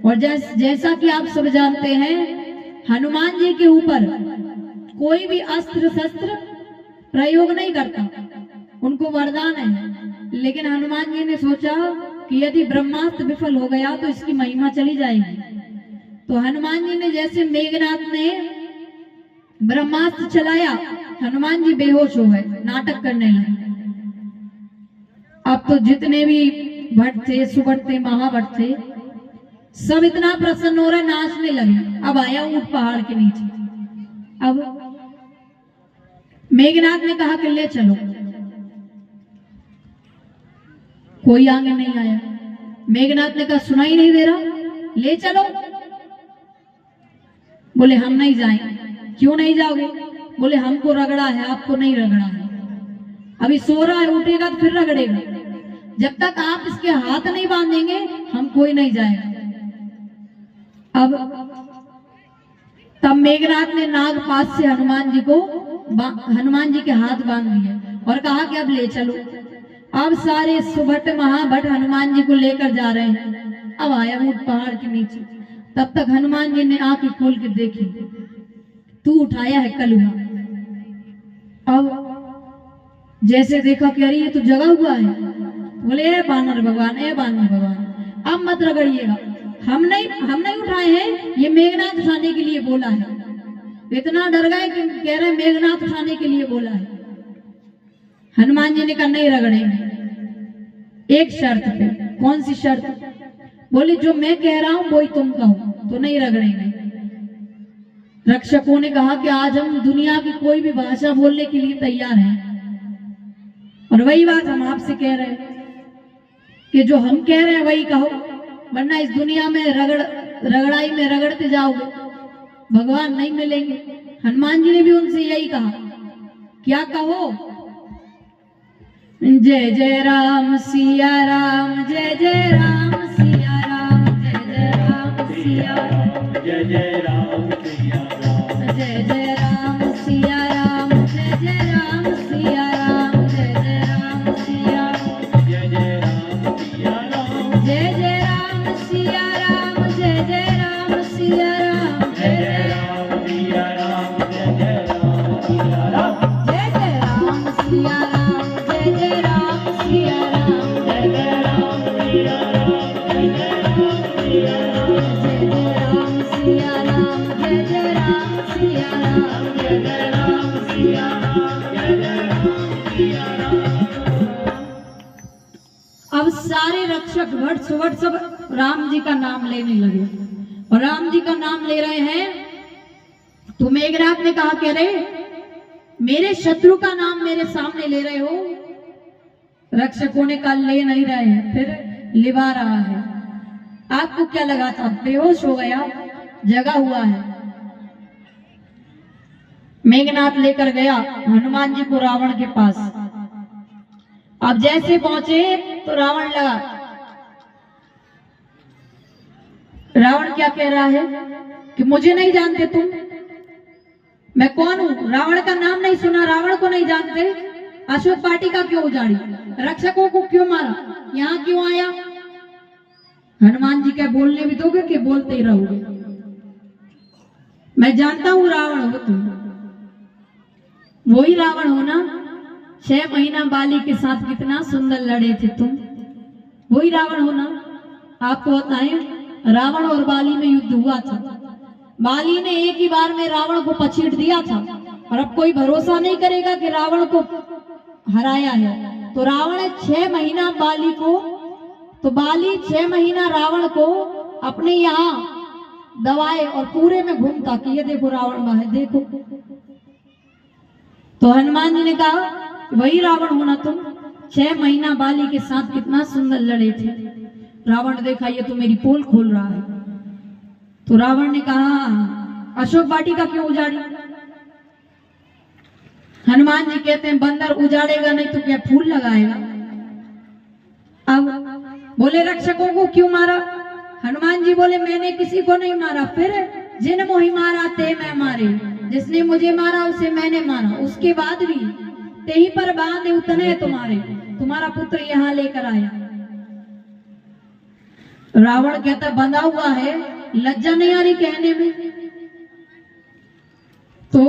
और जैसा कि आप सब जानते हैं, हनुमान जी के ऊपर कोई भी अस्त्र शस्त्र प्रयोग नहीं करता, उनको वरदान है। लेकिन हनुमान जी ने सोचा कि यदि ब्रह्मास्त्र विफल हो गया तो इसकी महिमा चली जाएगी। तो हनुमान जी ने, जैसे मेघनाथ ने ब्रह्मास्त्र चलाया, हनुमान जी बेहोश हो गए, नाटक करने लगे। अब तो जितने भी भट्ट थे, सुभट थे, महाभट्ट थे, सब इतना प्रसन्न हो रहे, नाचने लगे। अब आया ऊंट पहाड़ के नीचे। अब मेघनाथ ने कहा कि ले चलो, कोई आगे नहीं आया। मेघनाथ ने कहा सुनाई नहीं दे रहा, ले चलो। बोले हम नहीं जाएंगे। क्यों नहीं जाओगे? बोले हमको रगड़ा है, आपको नहीं रगड़ा है। अभी सो रहा है, उठेगा तो फिर रगड़ेगा। जब तक आप इसके हाथ नहीं बांधेंगे हम कोई नहीं जाएगा। अब तब मेघनाथ ने नागपाश से हनुमान जी के हाथ बांध दिए और कहा कि अब ले चलो। अब सारे सुभट महाभट हनुमान जी को लेकर जा रहे हैं। अब आया ऊंट पहाड़ के नीचे। तब तक हनुमान जी ने आंखें खोल के देखी, तू उठाया है कलुआ। अब जैसे देखा कि अरे ये तो जगा हुआ है। बोले ए बानर भगवान, ए बानर भगवान, अब मत रगड़िएगा, हम नहीं उठाए हैं, ये मेघनाथ उठाने के लिए बोला है। इतना डर गए कि कह रहे मेघनाथ उठाने के लिए बोला है। हनुमान जी ने कहा नहीं रगड़ेंगे, एक शर्त पे। कौन सी शर्त? बोले जो मैं कह रहा हूं वही तुम कहो तो नहीं रगड़ेंगे। रक्षकों ने कहा कि आज हम दुनिया की कोई भी भाषा बोलने के लिए तैयार हैं, और वही बात हम आपसे कह रहे हैं कि जो हम कह रहे हैं वही कहो, वरना इस दुनिया में रगड़ाई में रगड़ते जाओगे, भगवान नहीं मिलेंगे। हनुमान जी ने भी उनसे यही कहा, क्या कहो? जय जय राम सिया राम, जय जय राम सिया राम, जय जय राम सिया राम, जय जय राम सिया राम, जय जय राम सिया राम, जय जय राम सिया राम, जय जय राम सिया राम, जय जय राम सिया राम, जय जय राम सिया राम, जय जय राम सिया राम, जय जय राम सिया राम, जय जय राम सिया राम, जय जय राम सिया राम, जय जय राम सिया राम, जय जय राम सिया राम, जय जय राम सिया राम, जय जय राम सिया राम, जय जय राम सिया राम, जय जय राम सिया राम, जय जय राम सिया राम। अब सारे रक्षक भट्ट सुभट सब राम जी का नाम लेने लगे, और राम जी का नाम ले रहे हैं। तो मेघनाथ ने कहा कह रहे मेरे शत्रु का नाम मेरे सामने ले रहे हो। रक्षकों ने कहा ले नहीं रहे हैं, फिर लिवा रहा है। आपको क्या लगा था? बेहोश हो गया, जगा हुआ है। मेघनाथ लेकर गया हनुमान जी को रावण के पास। अब जैसे पहुंचे तो रावण लगा। रावण क्या कह रहा है कि मुझे नहीं जानते तुम, मैं कौन हूं? रावण का नाम नहीं सुना, रावण को नहीं जानते? अशोक वाटिका क्यों उजाड़ी? रक्षकों को क्यों मारा? यहाँ क्यों आया? हनुमान जी क्या बोलने भी दोगे कि बोलते ही रहोगे? मैं जानता हूं रावण हो तुम, वही रावण हो ना? 6 महीना बाली के साथ कितना सुंदर लड़े थे तुम, वही रावण हो ना? आपको बताएं, रावण और बाली में युद्ध हुआ था। बाली ने एक ही बार में रावण को पछीड़ दिया था, और अब कोई भरोसा नहीं करेगा कि रावण को हराया है। तो रावण ने 6 महीना बाली को, तो बाली 6 महीना रावण को अपने यहाँ दबाए और पूरे में घूमता कि ये देखो रावण वहां है, देखो। तो हनुमान जी ने कहा वही रावण होना तुम, 6 महीना बाली के साथ कितना सुंदर लड़े थे। रावण देखा ये तो मेरी पोल खोल रहा है। तो रावण ने कहा अशोक वाटिका क्यों उजाड़ी? हनुमान जी कहते हैं बंदर उजाड़ेगा नहीं तो क्या फूल लगाएगा? अब बोले रक्षकों को क्यों मारा? हनुमान जी बोले मैंने किसी को नहीं मारा। फिर जिन मोहि मारा ते मैं मारे, जिसने मुझे मारा उसे मैंने मारा, उसके बाद भी ते ही पर बांधे उतने तुम्हारे, तुम्हारा पुत्र यहाँ लेकर आया। रावण कहता बंधा हुआ है, लज्जा नहीं आ रही कहने में। तो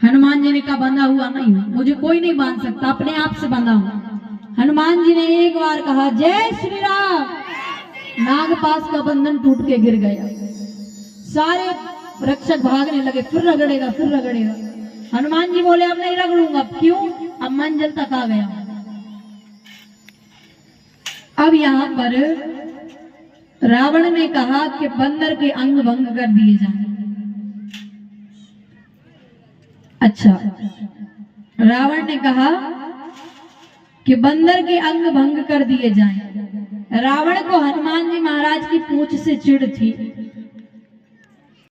हनुमान जी ने कहा बंधा हुआ नहीं, मुझे कोई नहीं बांध सकता, अपने आप से बंधा हूं। हनुमान जी ने एक बार कहा जय श्री राम, नागपाश का बंधन टूट के गिर गया। सारे रक्षक भागने लगे, फिर रगड़ेगा फिर रगड़ेगा। हनुमान जी बोले अब नहीं रगड़ूंगा। क्यों? अब मंजिल तक आ गया। अब यहाँ पर रावण ने कहा कि बंदर के अंग भंग कर दिए जाएं। अच्छा, रावण ने कहा कि बंदर के अंग भंग कर दिए जाएं। रावण को हनुमान जी महाराज की पूंछ से चिढ़ थी।